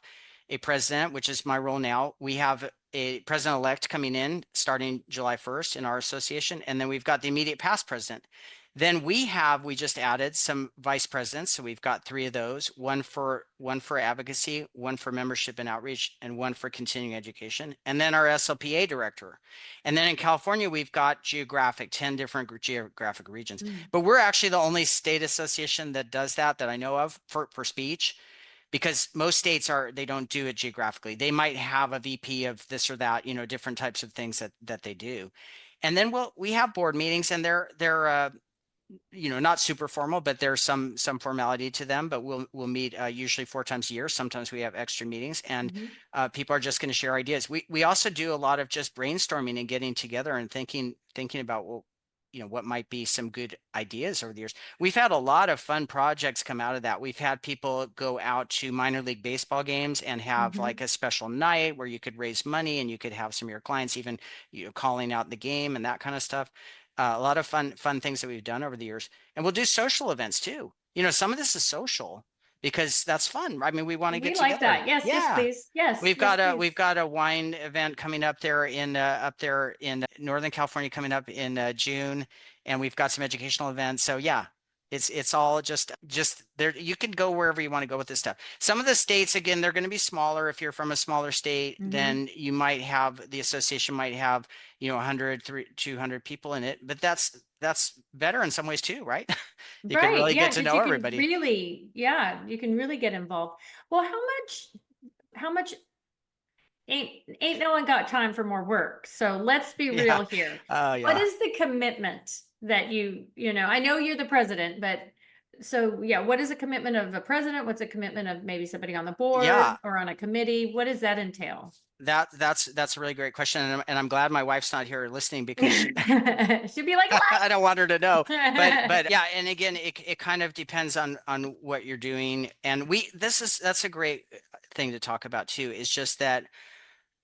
a president, which is my role now. We have a president-elect coming in starting July 1st in our association. And then we've got the immediate past president. Then we just added some vice presidents. So we've got 3 of those, one for advocacy, one for membership and outreach, and one for continuing education. And then our SLPA director. And then in California, we've got 10 different geographic regions. But we're actually the only state association that does that I know of for speech, because most states they don't do it geographically. They might have a VP of this or that, different types of things that they do. And then we have board meetings, and they're not super formal, but there's some formality to them. But we'll meet usually 4 times a year. Sometimes we have extra meetings, and people are just going to share ideas. We also do a lot of just brainstorming and getting together and thinking about, well, what might be some good ideas over the years. We've had a lot of fun projects come out of that. We've had people go out to minor league baseball games and have like a special night where you could raise money, and you could have some of your clients even calling out the game and that kind of stuff. A lot of fun things that we've done over the years. And we'll do social events too. Some of this is social because that's fun. I mean, we want to get together. We like that. Yes, yes, please. Yes. We've got a wine event coming up there in Northern California coming up in June, and we've got some educational events. So yeah, it's all just there. You can go wherever you want to go with this stuff. Some of the states, again, they're going to be smaller. If you're from a smaller state, then you might have, the association might have 100, 200 people in it, but that's better in some ways too, right? You can really get to know everybody. You can really get involved. Well, how much ain't no one got time for more work. So let's be real here. What is the commitment that I know you're the president, but so yeah, what is a commitment of a president? What's a commitment of maybe somebody on the board or on a committee? What does that entail? That's a really great question, and I'm glad my wife's not here listening, because she'd be like, what? I don't want her to know. But yeah, and again, it kind of depends on what you're doing, and that's a great thing to talk about too. Is just that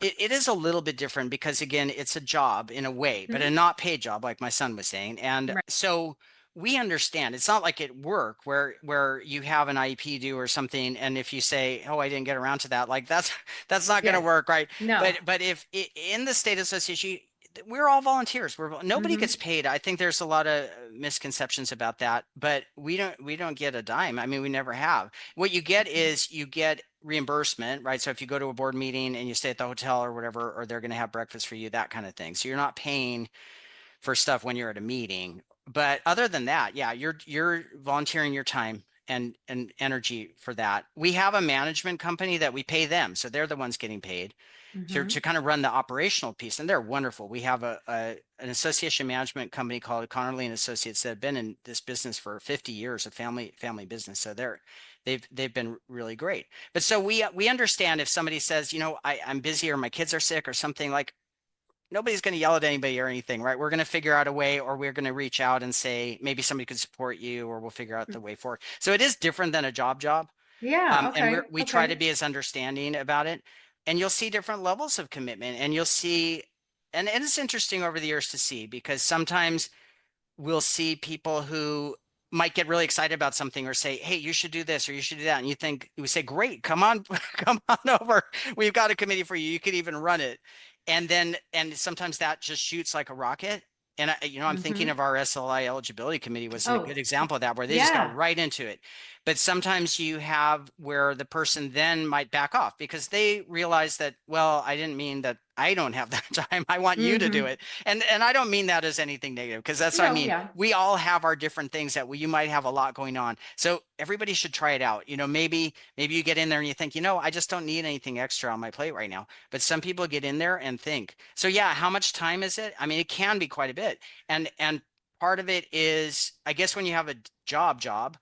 it is a little bit different, because again, it's a job in a way, but a not paid job, like my son was saying, and so we understand it's not like at work where you have an IEP due or something, and if you say, oh, I didn't get around to that, like that's not going to work, right? No. But if in the state association, we're all volunteers. Nobody gets paid. I think there's a lot of misconceptions about that, but we don't get a dime. I mean, we never have. What you get is you get reimbursement, right? So if you go to a board meeting and you stay at the hotel or whatever, or they're going to have breakfast for you, that kind of thing. So you're not paying for stuff when you're at a meeting. But other than that, yeah, you're volunteering your time and energy for that. We have a management company that we pay them, so they're the ones getting paid to kind of run the operational piece, and they're wonderful. We have an association management company called Connerly and Associates that have been in this business for 50 years, a family business. So they've been really great. But so we understand if somebody says, I'm busy or my kids are sick or something, like, nobody's going to yell at anybody or anything, right? We're going to figure out a way, or we're going to reach out and say, maybe somebody could support you, or we'll figure out the way forward. So it is different than a job. Yeah. And we try to be as understanding about it, and you'll see different levels of commitment, and you'll see, and it's interesting over the years to see, because sometimes we'll see people who might get really excited about something, or say, hey, you should do this, or you should do that. And we say, great, come on over. We've got a committee for you. You could even run it. And sometimes that just shoots like a rocket. And I'm thinking of our SLI eligibility committee was a good example of that, where they just got right into it. But sometimes you have where the person then might back off, because they realize that, well, I didn't mean that I don't have that time. I want you to do it. And I don't mean that as anything negative, because that's what I mean. We all have our different things that you might have a lot going on. So everybody should try it out. Maybe you get in there and you think, I just don't need anything extra on my plate right now. But some people get in there and think. So yeah, how much time is it? I mean, it can be quite a bit. And part of it is, I guess, when you have a job,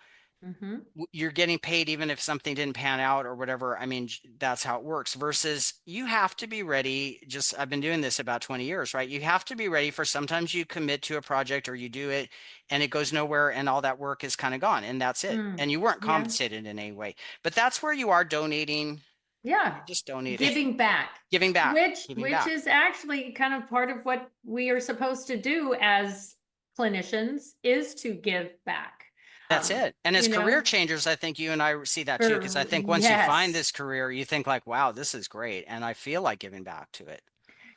you're getting paid even if something didn't pan out or whatever. I mean, that's how it works, versus you have to be ready. I've been doing this about 20 years, right? You have to be ready for, sometimes you commit to a project or you do it and it goes nowhere, and all that work is kind of gone, and that's it. And you weren't compensated in any way, but that's where you are donating. Yeah. Just donating. Giving back. Which is actually kind of part of what we are supposed to do as clinicians, is to give back. That's it. And as you career know, changers, I think you and I see that too, because I for, think once you find yes. this career, you think like, wow, this is great. And I feel like giving back to it.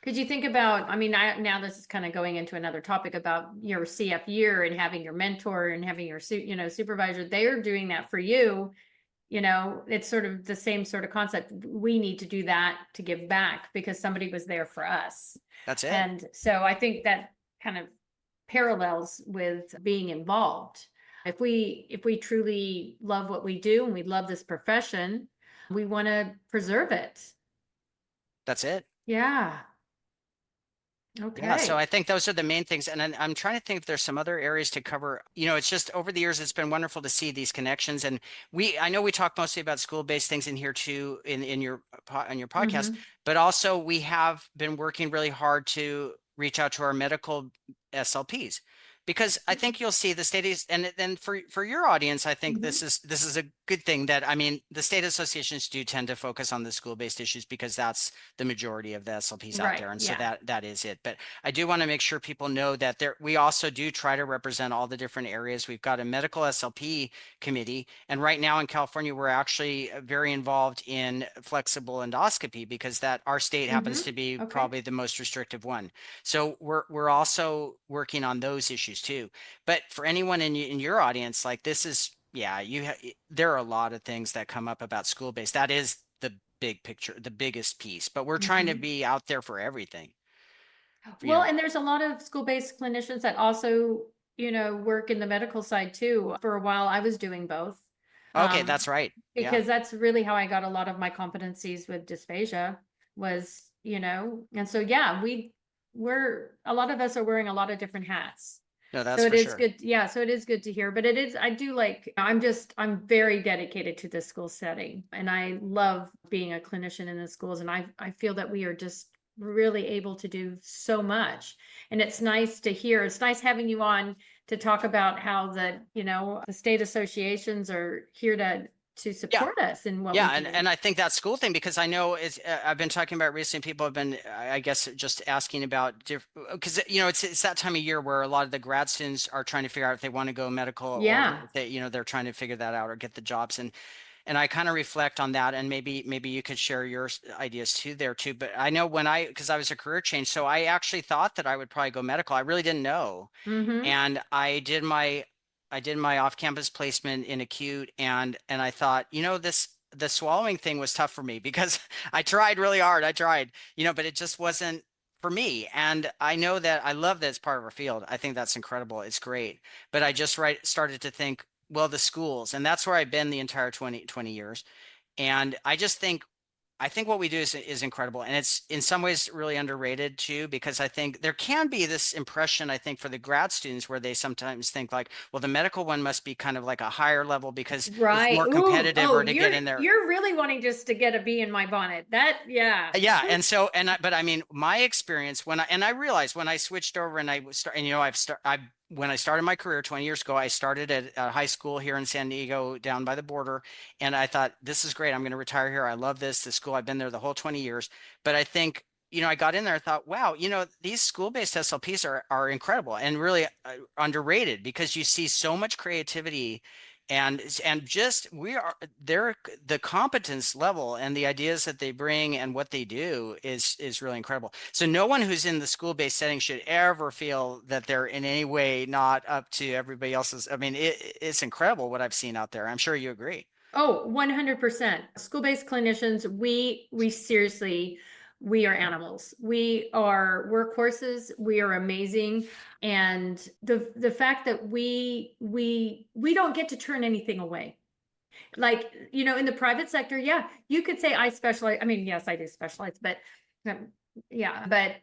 Could you think about, I mean, now this is kind of going into another topic about your CF year and having your mentor and having your, supervisor. They're doing that for you. It's sort of the same sort of concept. We need to do that to give back because somebody was there for us. That's it. And so I think that kind of parallels with being involved. If we truly love what we do and we love this profession, we want to preserve it. That's it. Yeah. Yeah, so Okay. I think those are the main things. And I'm trying to think if there's some other areas to cover. It's just over the years, it's been wonderful to see these connections. And I know we talk mostly about school-based things in here too, in your on your podcast, Mm-hmm. but also we have been working really hard to reach out to our medical SLPs. Because I think you'll see the state is, and then for your audience, I think Mm-hmm. this is a good thing that I mean the state associations do tend to focus on the school-based issues because that's the majority of the SLPs out Right. there, and so Yeah. that is it. But I do want to make sure people know that we also do try to represent all the different areas. We've got a medical SLP committee, and right now in California, we're actually very involved in flexible endoscopy because that our state Mm-hmm. happens to be Okay. probably the most restrictive one. So we're also working on those issues too. But for anyone in your audience, like this is, yeah, there are a lot of things that come up about school based. That is the big picture, the biggest piece. But we're trying to Mm-hmm. be out there for everything. Well, and there's a lot of school-based clinicians that also, work in the medical side too. For a while, I was doing both. Okay, Um, that's right. Yeah. because that's really how I got a lot of my competencies with dysphagia was, and so yeah, we're a lot of us are wearing a lot of different hats. No, So that's it for is sure. good. Yeah, so it is good to hear. But I do like, I'm very dedicated to the school setting. And I love being a clinician in the schools. And I feel that we are just really able to do so much. And it's nice to hear. It's nice having you on to talk about how the state associations are here to Yeah. support us in what we Yeah, and do. I think that school thing because I know I've been talking about recently. People have been, I guess, just asking about because it's that time of year where a lot of the grad students are trying to figure out if they want to go medical or Yeah. if they they're trying to figure that out or get the jobs and I kind of reflect on that and maybe you could share your ideas too there too. But I know because I was a career change, so I actually thought that I would probably go medical. I really didn't know, Mm-hmm. and I did my off-campus placement in acute and I thought, the swallowing thing was tough for me because I tried really hard. I tried, but it just wasn't for me. And I know that I love that it's part of our field. I think that's incredible. It's great. But I just started to think, well, the schools, and that's where I've been the entire 20 years. And I think what we do is incredible. And it's in some ways really underrated too, because I think there can be this impression, I think, for the grad students where they sometimes think like, well, the medical one must be kind of like a higher level because it's Right. more Ooh, competitive oh, or to get you're in there. you're really wanting just to get a bee in my bonnet. Yeah. Yeah, and so but I mean, my experience I realized when I switched over and when I started my career 20 years ago, I started at a high school here in San Diego down by the border, and I thought this is great. I'm going to retire here. I love this school. I've been there the whole 20 years, but I think I got in there. I thought, wow, these school-based SLPs are incredible and really underrated because you see so much creativity and just the competence level and the ideas that they bring and what they do is really incredible. So no one who's in the school-based setting should ever feel that they're in any way not up to everybody else's. I mean, it's incredible what I've seen out there. I'm sure you agree. Oh, 100%. School-based clinicians, we seriously, we are animals. We are workhorses. We are amazing. And the fact that we don't get to turn anything away. Like, in the private sector, yeah, you could say I specialize. I mean, yes, I do specialize, but um, yeah, but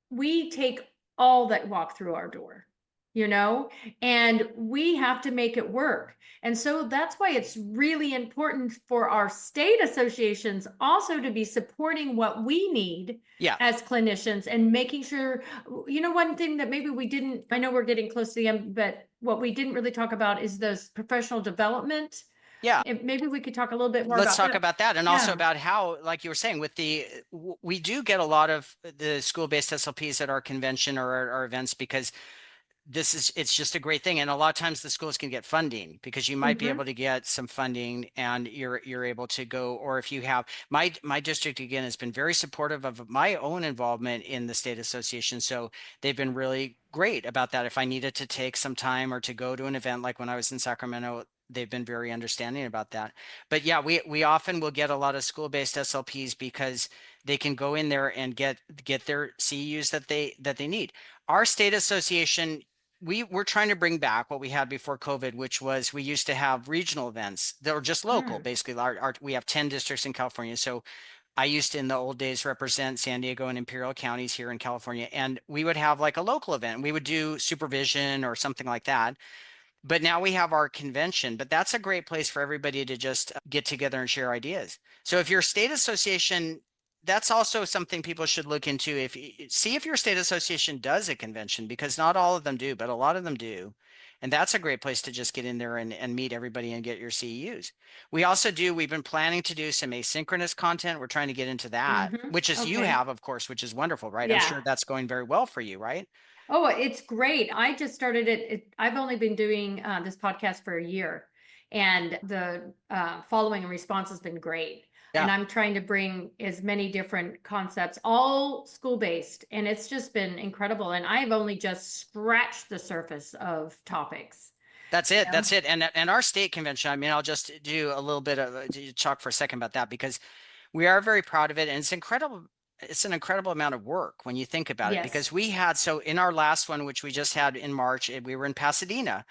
we take all that walk through our door, and we have to make it work. And so that's why it's really important for our state associations also to be supporting what we need Yeah. as clinicians and making sure, one thing that maybe we didn't, I know we're getting close to the end, but what we didn't really talk about is those professional development. Yeah. If maybe we could talk a little bit more Let's about talk that. about that and also Yeah. about how, like you were saying, we do get a lot of the school-based SLPs at our convention or our events because it's just a great thing. And a lot of times the schools can get funding because you might be Mm-hmm. able to get some funding and you're able to go, or if you have my district again has been very supportive of my own involvement in the state association. So they've been really great about that. If I needed to take some time or to go to an event, like when I was in Sacramento, they've been very understanding about that. But yeah, we often will get a lot of school-based SLPs because they can go in there and get their CEUs that they need. Our state association, we're trying to bring back what we had before COVID, which was we used to have regional events that were just local. Mm. Basically, we have 10 districts in California. So I used to, in the old days, represent San Diego and Imperial counties here in California. And we would have like a local event. We would do supervision or something like that. But now we have our convention, but that's a great place for everybody to just get together and share ideas. So if your state association, that's also something people should look into. See if your state association does a convention, because not all of them do, but a lot of them do. And that's a great place to just get in there and meet everybody and get your CEUs. We've been planning to do some asynchronous content. We're trying to get into that, Mm-hmm. which is you Okay. have, of course, which is wonderful, right? I'm Yeah. sure that's going very well for you, right? Oh, it's great. I just started I've only been doing this podcast for a year, and the following and response has been great. And Yeah. I'm trying to bring as many different concepts, all school based, and it's just been incredible. And I've only just scratched the surface of topics. That's You it. know? That's it. And our state convention, I mean, I'll just do a little bit of talk for a second about that because we are very proud of it. And it's incredible. It's an incredible amount of work when you think about it, Yes. because so in our last one, which we just had in March, we were in Pasadena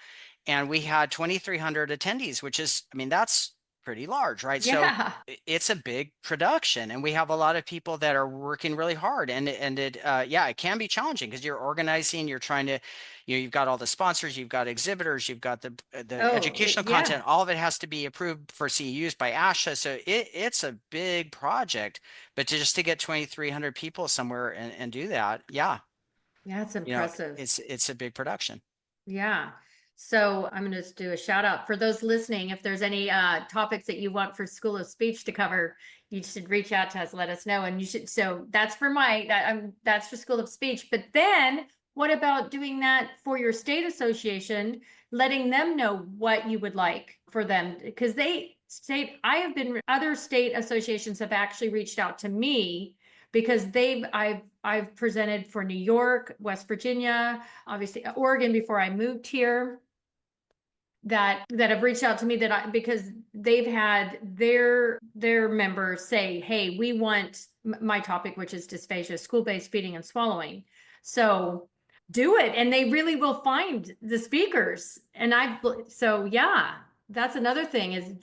and we had 2,300 attendees, which is, I mean, that's pretty large, right? So Yeah. it's a big production and we have a lot of people that are working really hard, and yeah, it can be challenging because you're organizing, you're trying to, you've got all the sponsors, you've got exhibitors, you've got the Oh, educational yeah. content, all of it has to be approved for CEUs by ASHA. So it's a big project, but to get 2,300 people somewhere and do that, yeah, Yeah, it's impressive. it's a big production. Yeah. So I'm going to just do a shout out for those listening. If there's any topics that you want for School of Speech to cover, you should reach out to us, let us know. And you should, so that's for that's for School of Speech. But then what about doing that for your state association, letting them know what you would like for them? Because other state associations have actually reached out to me because I've presented for New York, West Virginia, obviously Oregon before I moved here, that have reached out to me because they've had their members say, hey, we want my topic, which is dysphagia, school-based feeding and swallowing. So do it, and they really will find the speakers. And so yeah, that's another thing, is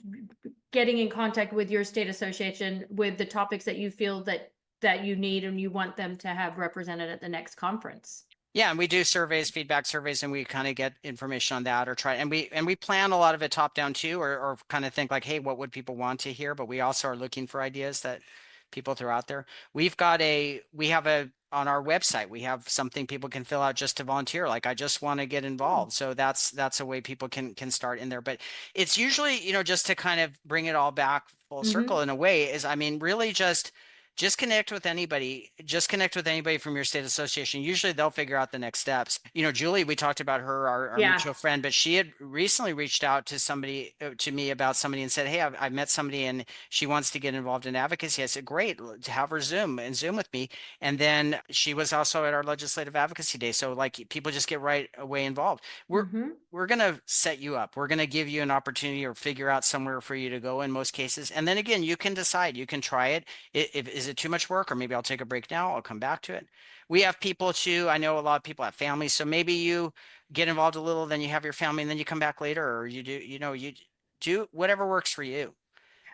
getting in contact with your state association with the topics that you feel that you need and you want them to have represented at the next conference. Yeah, and we do surveys, feedback surveys, and we kind of get information on that, or try, and we plan a lot of it top down too, or kind of think like, hey, what would people want to hear? But we also are looking for ideas that people throw out there. We have a on our website, we have something people can fill out just to volunteer. Like, I just want to get Oh. involved. So that's a way people can start in there. But it's usually, just to kind of bring it all back full circle Mm-hmm. in a way, is, I mean, really just connect with anybody. Just connect with anybody from your state association. Usually they'll figure out the next steps. Julie, we talked about her, our Yeah. mutual friend, but she had recently reached out to me about somebody and said, hey, I've met somebody and she wants to get involved in advocacy. I said, great, to have her Zoom with me. And then she was also at our legislative advocacy day. So like, people just get right away involved. Mm-hmm. We're going to set you up. We're going to give you an opportunity or figure out somewhere for you to go in most cases. And then again, you can decide, you can try it. Is it too much work, or maybe I'll take a break now, I'll come back to it. We have people too. I know a lot of people have families. So maybe you get involved a little, then you have your family, and then you come back later, or you do whatever works for you.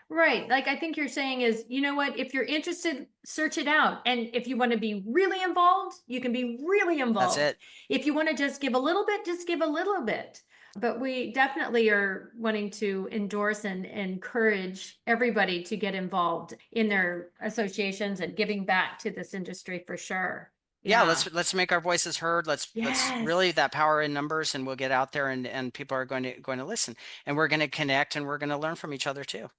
Right. Like, I think you're saying is, you know what, if you're interested, search it out. And if you want to be really involved, you can be really That's involved. it. If you want to just give a little bit, just give a little bit. But we definitely are wanting to endorse and encourage everybody to get involved in their associations and giving back to this industry for sure. Yeah, Yeah. let's make our voices heard. Let's really, Yes. that power in numbers, and we'll get out there, and people are going to listen, and we're going to connect, and we're going to learn from each other too.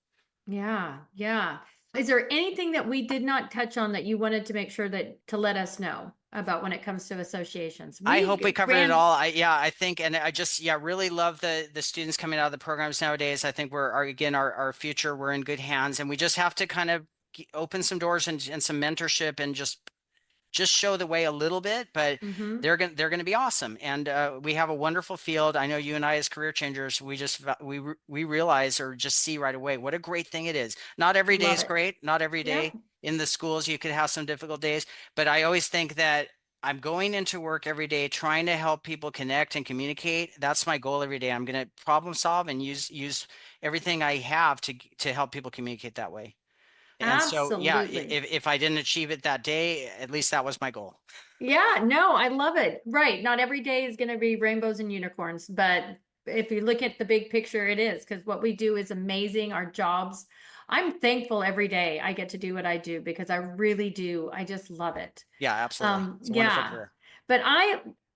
Yeah. Yeah. Is there anything that we did not touch on that you wanted to make sure that to let us know about when it comes to associations? I hope we covered it ran. all. I think, and I just, really love the students coming out of the programs nowadays. I think again, our future, we're in good hands, and we just have to kind of open some doors and some mentorship and just show the way a little bit, but Mhm. they're gonna be awesome. And we have a wonderful field. I know you and I, as career changers, we realize or just see right away what a great thing it is. Not every day Love is it. great. Not every Yep. day in the schools you could have some difficult days, but I always think that I'm going into work every day trying to help people connect and communicate. That's my goal every day. I'm going to problem solve and use everything I have to help people communicate that way. And so, yeah, Absolutely. if I didn't achieve it that day, at least that was my goal. Yeah, no, I love it. Right. Not every day is going to be rainbows and unicorns, but if you look at the big picture, it is because what we do is amazing. Our jobs. I'm thankful every day I get to do what I do because I really do. I just love it. Yeah, absolutely. It's a wonderful Yeah. career. But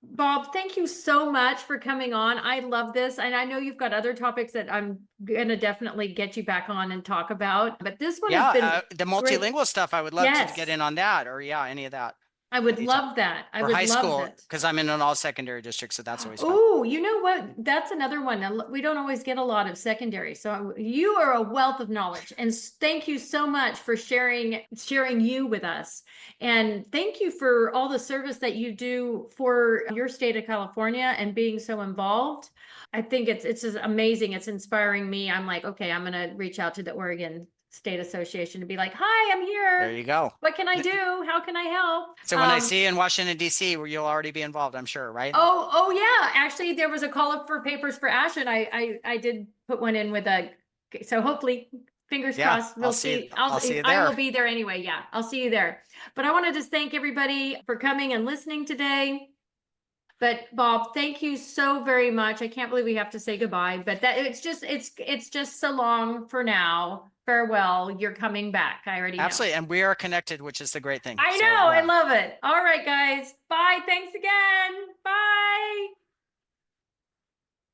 Bob, thank you so much for coming on. I love this. And I know you've got other topics that I'm going to definitely get you back on and talk about, but this one has Yeah, been the great. multilingual stuff, I would love to get Yes. in on that, or yeah, any of that I would anytime. love that. I Or would high love school, that. because I'm in an all secondary district, so that's always fun. Oh, you know what? That's another one. We don't always get a lot of secondary. So you are a wealth of knowledge. And thank you so much for sharing you with us. And thank you for all the service that you do for your state of California and being so involved. I think it's just amazing. It's inspiring me. I'm like, okay, I'm gonna reach out to the Oregon State Association to be like, hi, I'm There here. you go. What can I do? How can I help? So when I see you in Washington, D.C., where you'll already be involved, I'm sure, right? Oh yeah. Actually, there was a call up for papers for ASHA, and I did put one in with a. So hopefully, fingers Yeah, crossed, we'll see. I'll see you I will there. be there anyway. Yeah, I'll see you there. But I want to just thank everybody for coming and listening today. But Bob, thank you so very much. I can't believe we have to say goodbye, but that it's just so long for now. Farewell. You're coming back. I already know. Absolutely. And we are connected, which is the great thing. I So know. I yeah. love it. All right, guys. Bye. Thanks again. Bye.